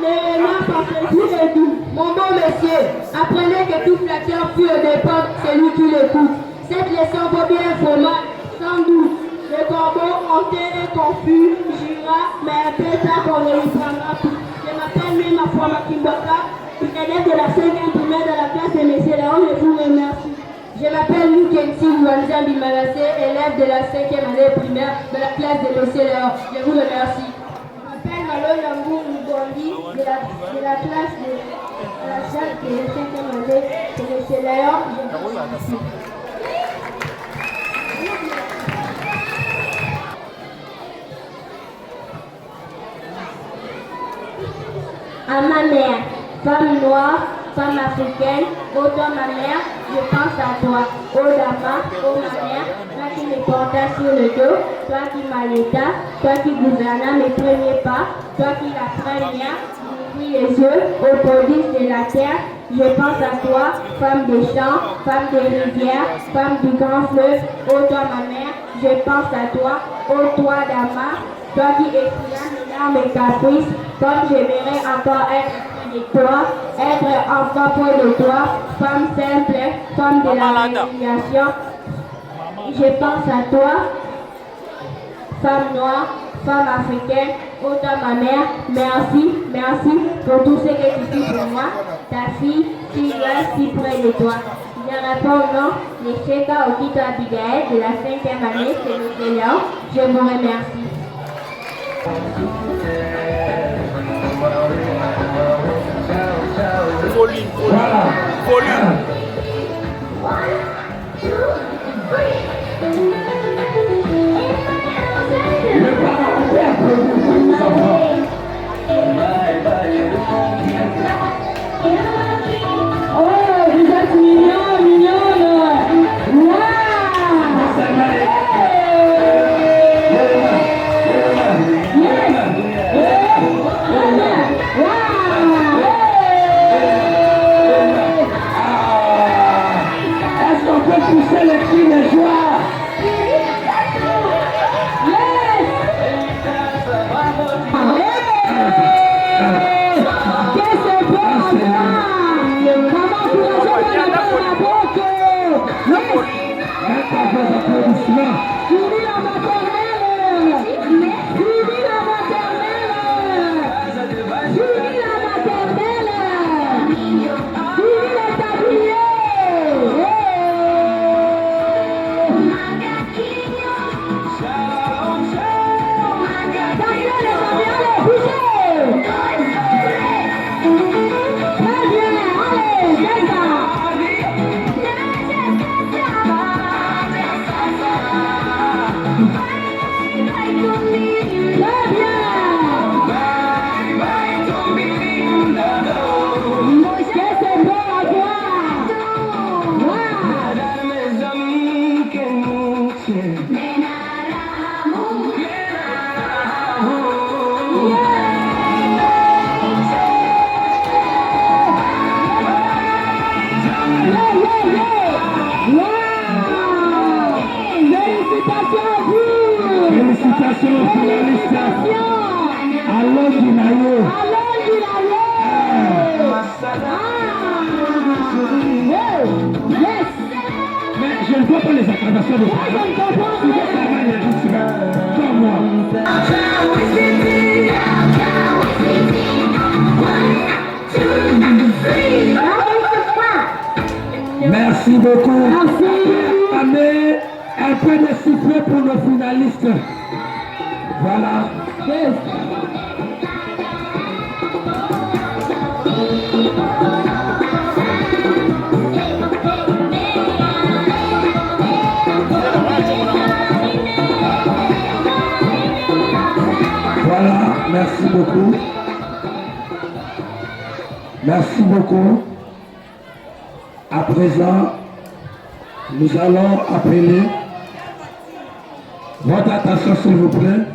Les renards sont séduits et doux. Mon bon monsieur, apprenez que tout flatteur fut au départ de celui qui l'écoute. Cette leçon vaut bien un fromage, sans doute. Le corbeau, hanté et confus, jura, mais un peu tard qu'on ne lui prendra plus. Je m'appelle lui ma foi Makimbaka, élève de la 5e primaire de la classe de Messieurs Léon, je vous remercie. Je m'appelle Moukensi Luanza Bimalassé, élève de la 5e année primaire de la classe de Messieurs Léon, je vous remercie. Je m'appelle Malo Yambou Mougondi de la classe de la 5e année de Messieurs Léon, je vous remercie. À ma mère, femme noire, femme africaine, ô toi ma mère, je pense à toi. Ô Dama, ô ma mère, toi qui me portas sur le dos, toi qui m'allaita, toi qui gouvernas mes premiers pas, toi qui la première m'ouvris les yeux au prodige de la terre. Je pense à toi, femme des champs, femme des rivières, femme du grand fleuve, ô toi ma mère, je pense à toi, ô toi Dama, toi qui essuias mes larmes et caprices, comme j'aimerais encore être près de toi, être enfant près de toi, femme simple, femme de la réalisation. Je pense à toi, femme noire, femme africaine, ô toi ma mère, merci pour tout ce que tu fais pour moi, ta fille qui reste si près de toi. Je réponds au nom de Sheka Okito Abigail de la 5e année, c'est le Léon. Je vous remercie. Volume. Oh, vous êtes mignonne. Wow. Est-ce qu'on peut pousser les cris de joie? Félicitations pour la liste. Allons Dinayo. Mais je ne vois pas les acclamations de ça. Merci beaucoup. Merci. Un peu de sifflet pour nos finalistes. Voilà. Yes. Voilà, merci beaucoup. Merci beaucoup. À présent, nous allons appeler votre attention s'il vous plaît.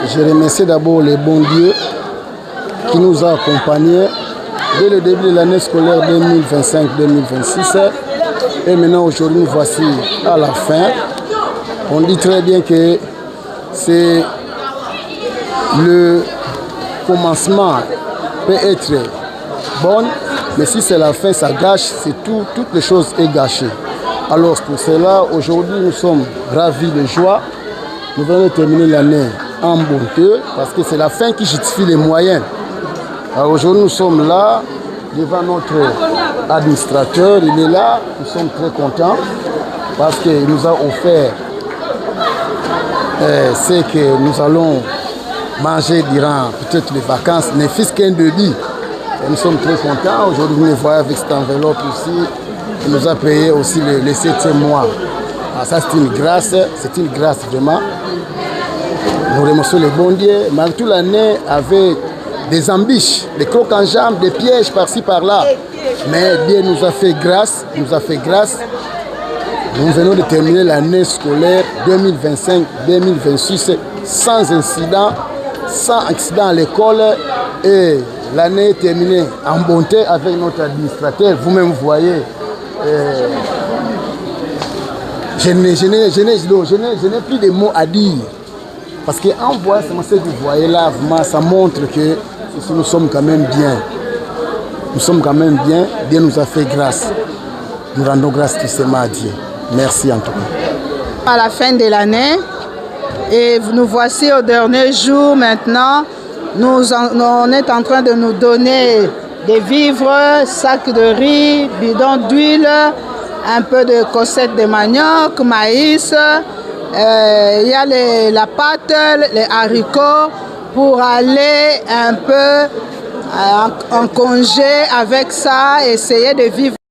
Je remercie d'abord le bon Dieu qui nous a accompagnés dès le début de l'année scolaire 2025-2026. Et maintenant, aujourd'hui, nous voici à la fin. On dit très bien que c'est le commencement peut être bon, mais si c'est la fin, ça gâche, c'est tout, toutes les choses est gâchées. Alors pour cela, aujourd'hui, nous sommes ravis de joie. Nous venons de terminer l'année en bonté, parce que c'est la fin qui justifie les moyens. Alors aujourd'hui, nous sommes là, devant notre administrateur, il est là, nous sommes très contents, parce qu'il nous a offert ce que nous allons manger durant peut-être les vacances, ne fût-ce qu'un débit. Et nous sommes très contents. Aujourd'hui, vous me voyez avec cette enveloppe ici. Il nous a payé aussi les 7e mois. Alors ça, c'est une grâce vraiment. Nous remercions les bon Dieu. Malgré toute l'année, avec des embûches, des crocs en jambes, des pièges par-ci, par-là. Mais Dieu nous a fait grâce, Nous venons de terminer l'année scolaire 2025-2026 sans incident, à l'école. Et l'année est terminée en bonté avec notre administrateur. Vous-même voyez, je n'ai plus de mots à dire. Parce qu'en voyant ce que vous voyez là, ça montre que nous sommes quand même bien. Nous sommes quand même bien. Dieu nous a fait grâce. Nous rendons grâce tout simplement à Dieu. Merci en tout cas. À la fin de l'année, et nous voici au dernier jour maintenant. On est en train de nous donner des vivres, sacs de riz, bidons d'huile, un peu de cossette de manioc, maïs. Il y a la pâte, les haricots pour aller un peu en congé avec ça, essayer de vivre.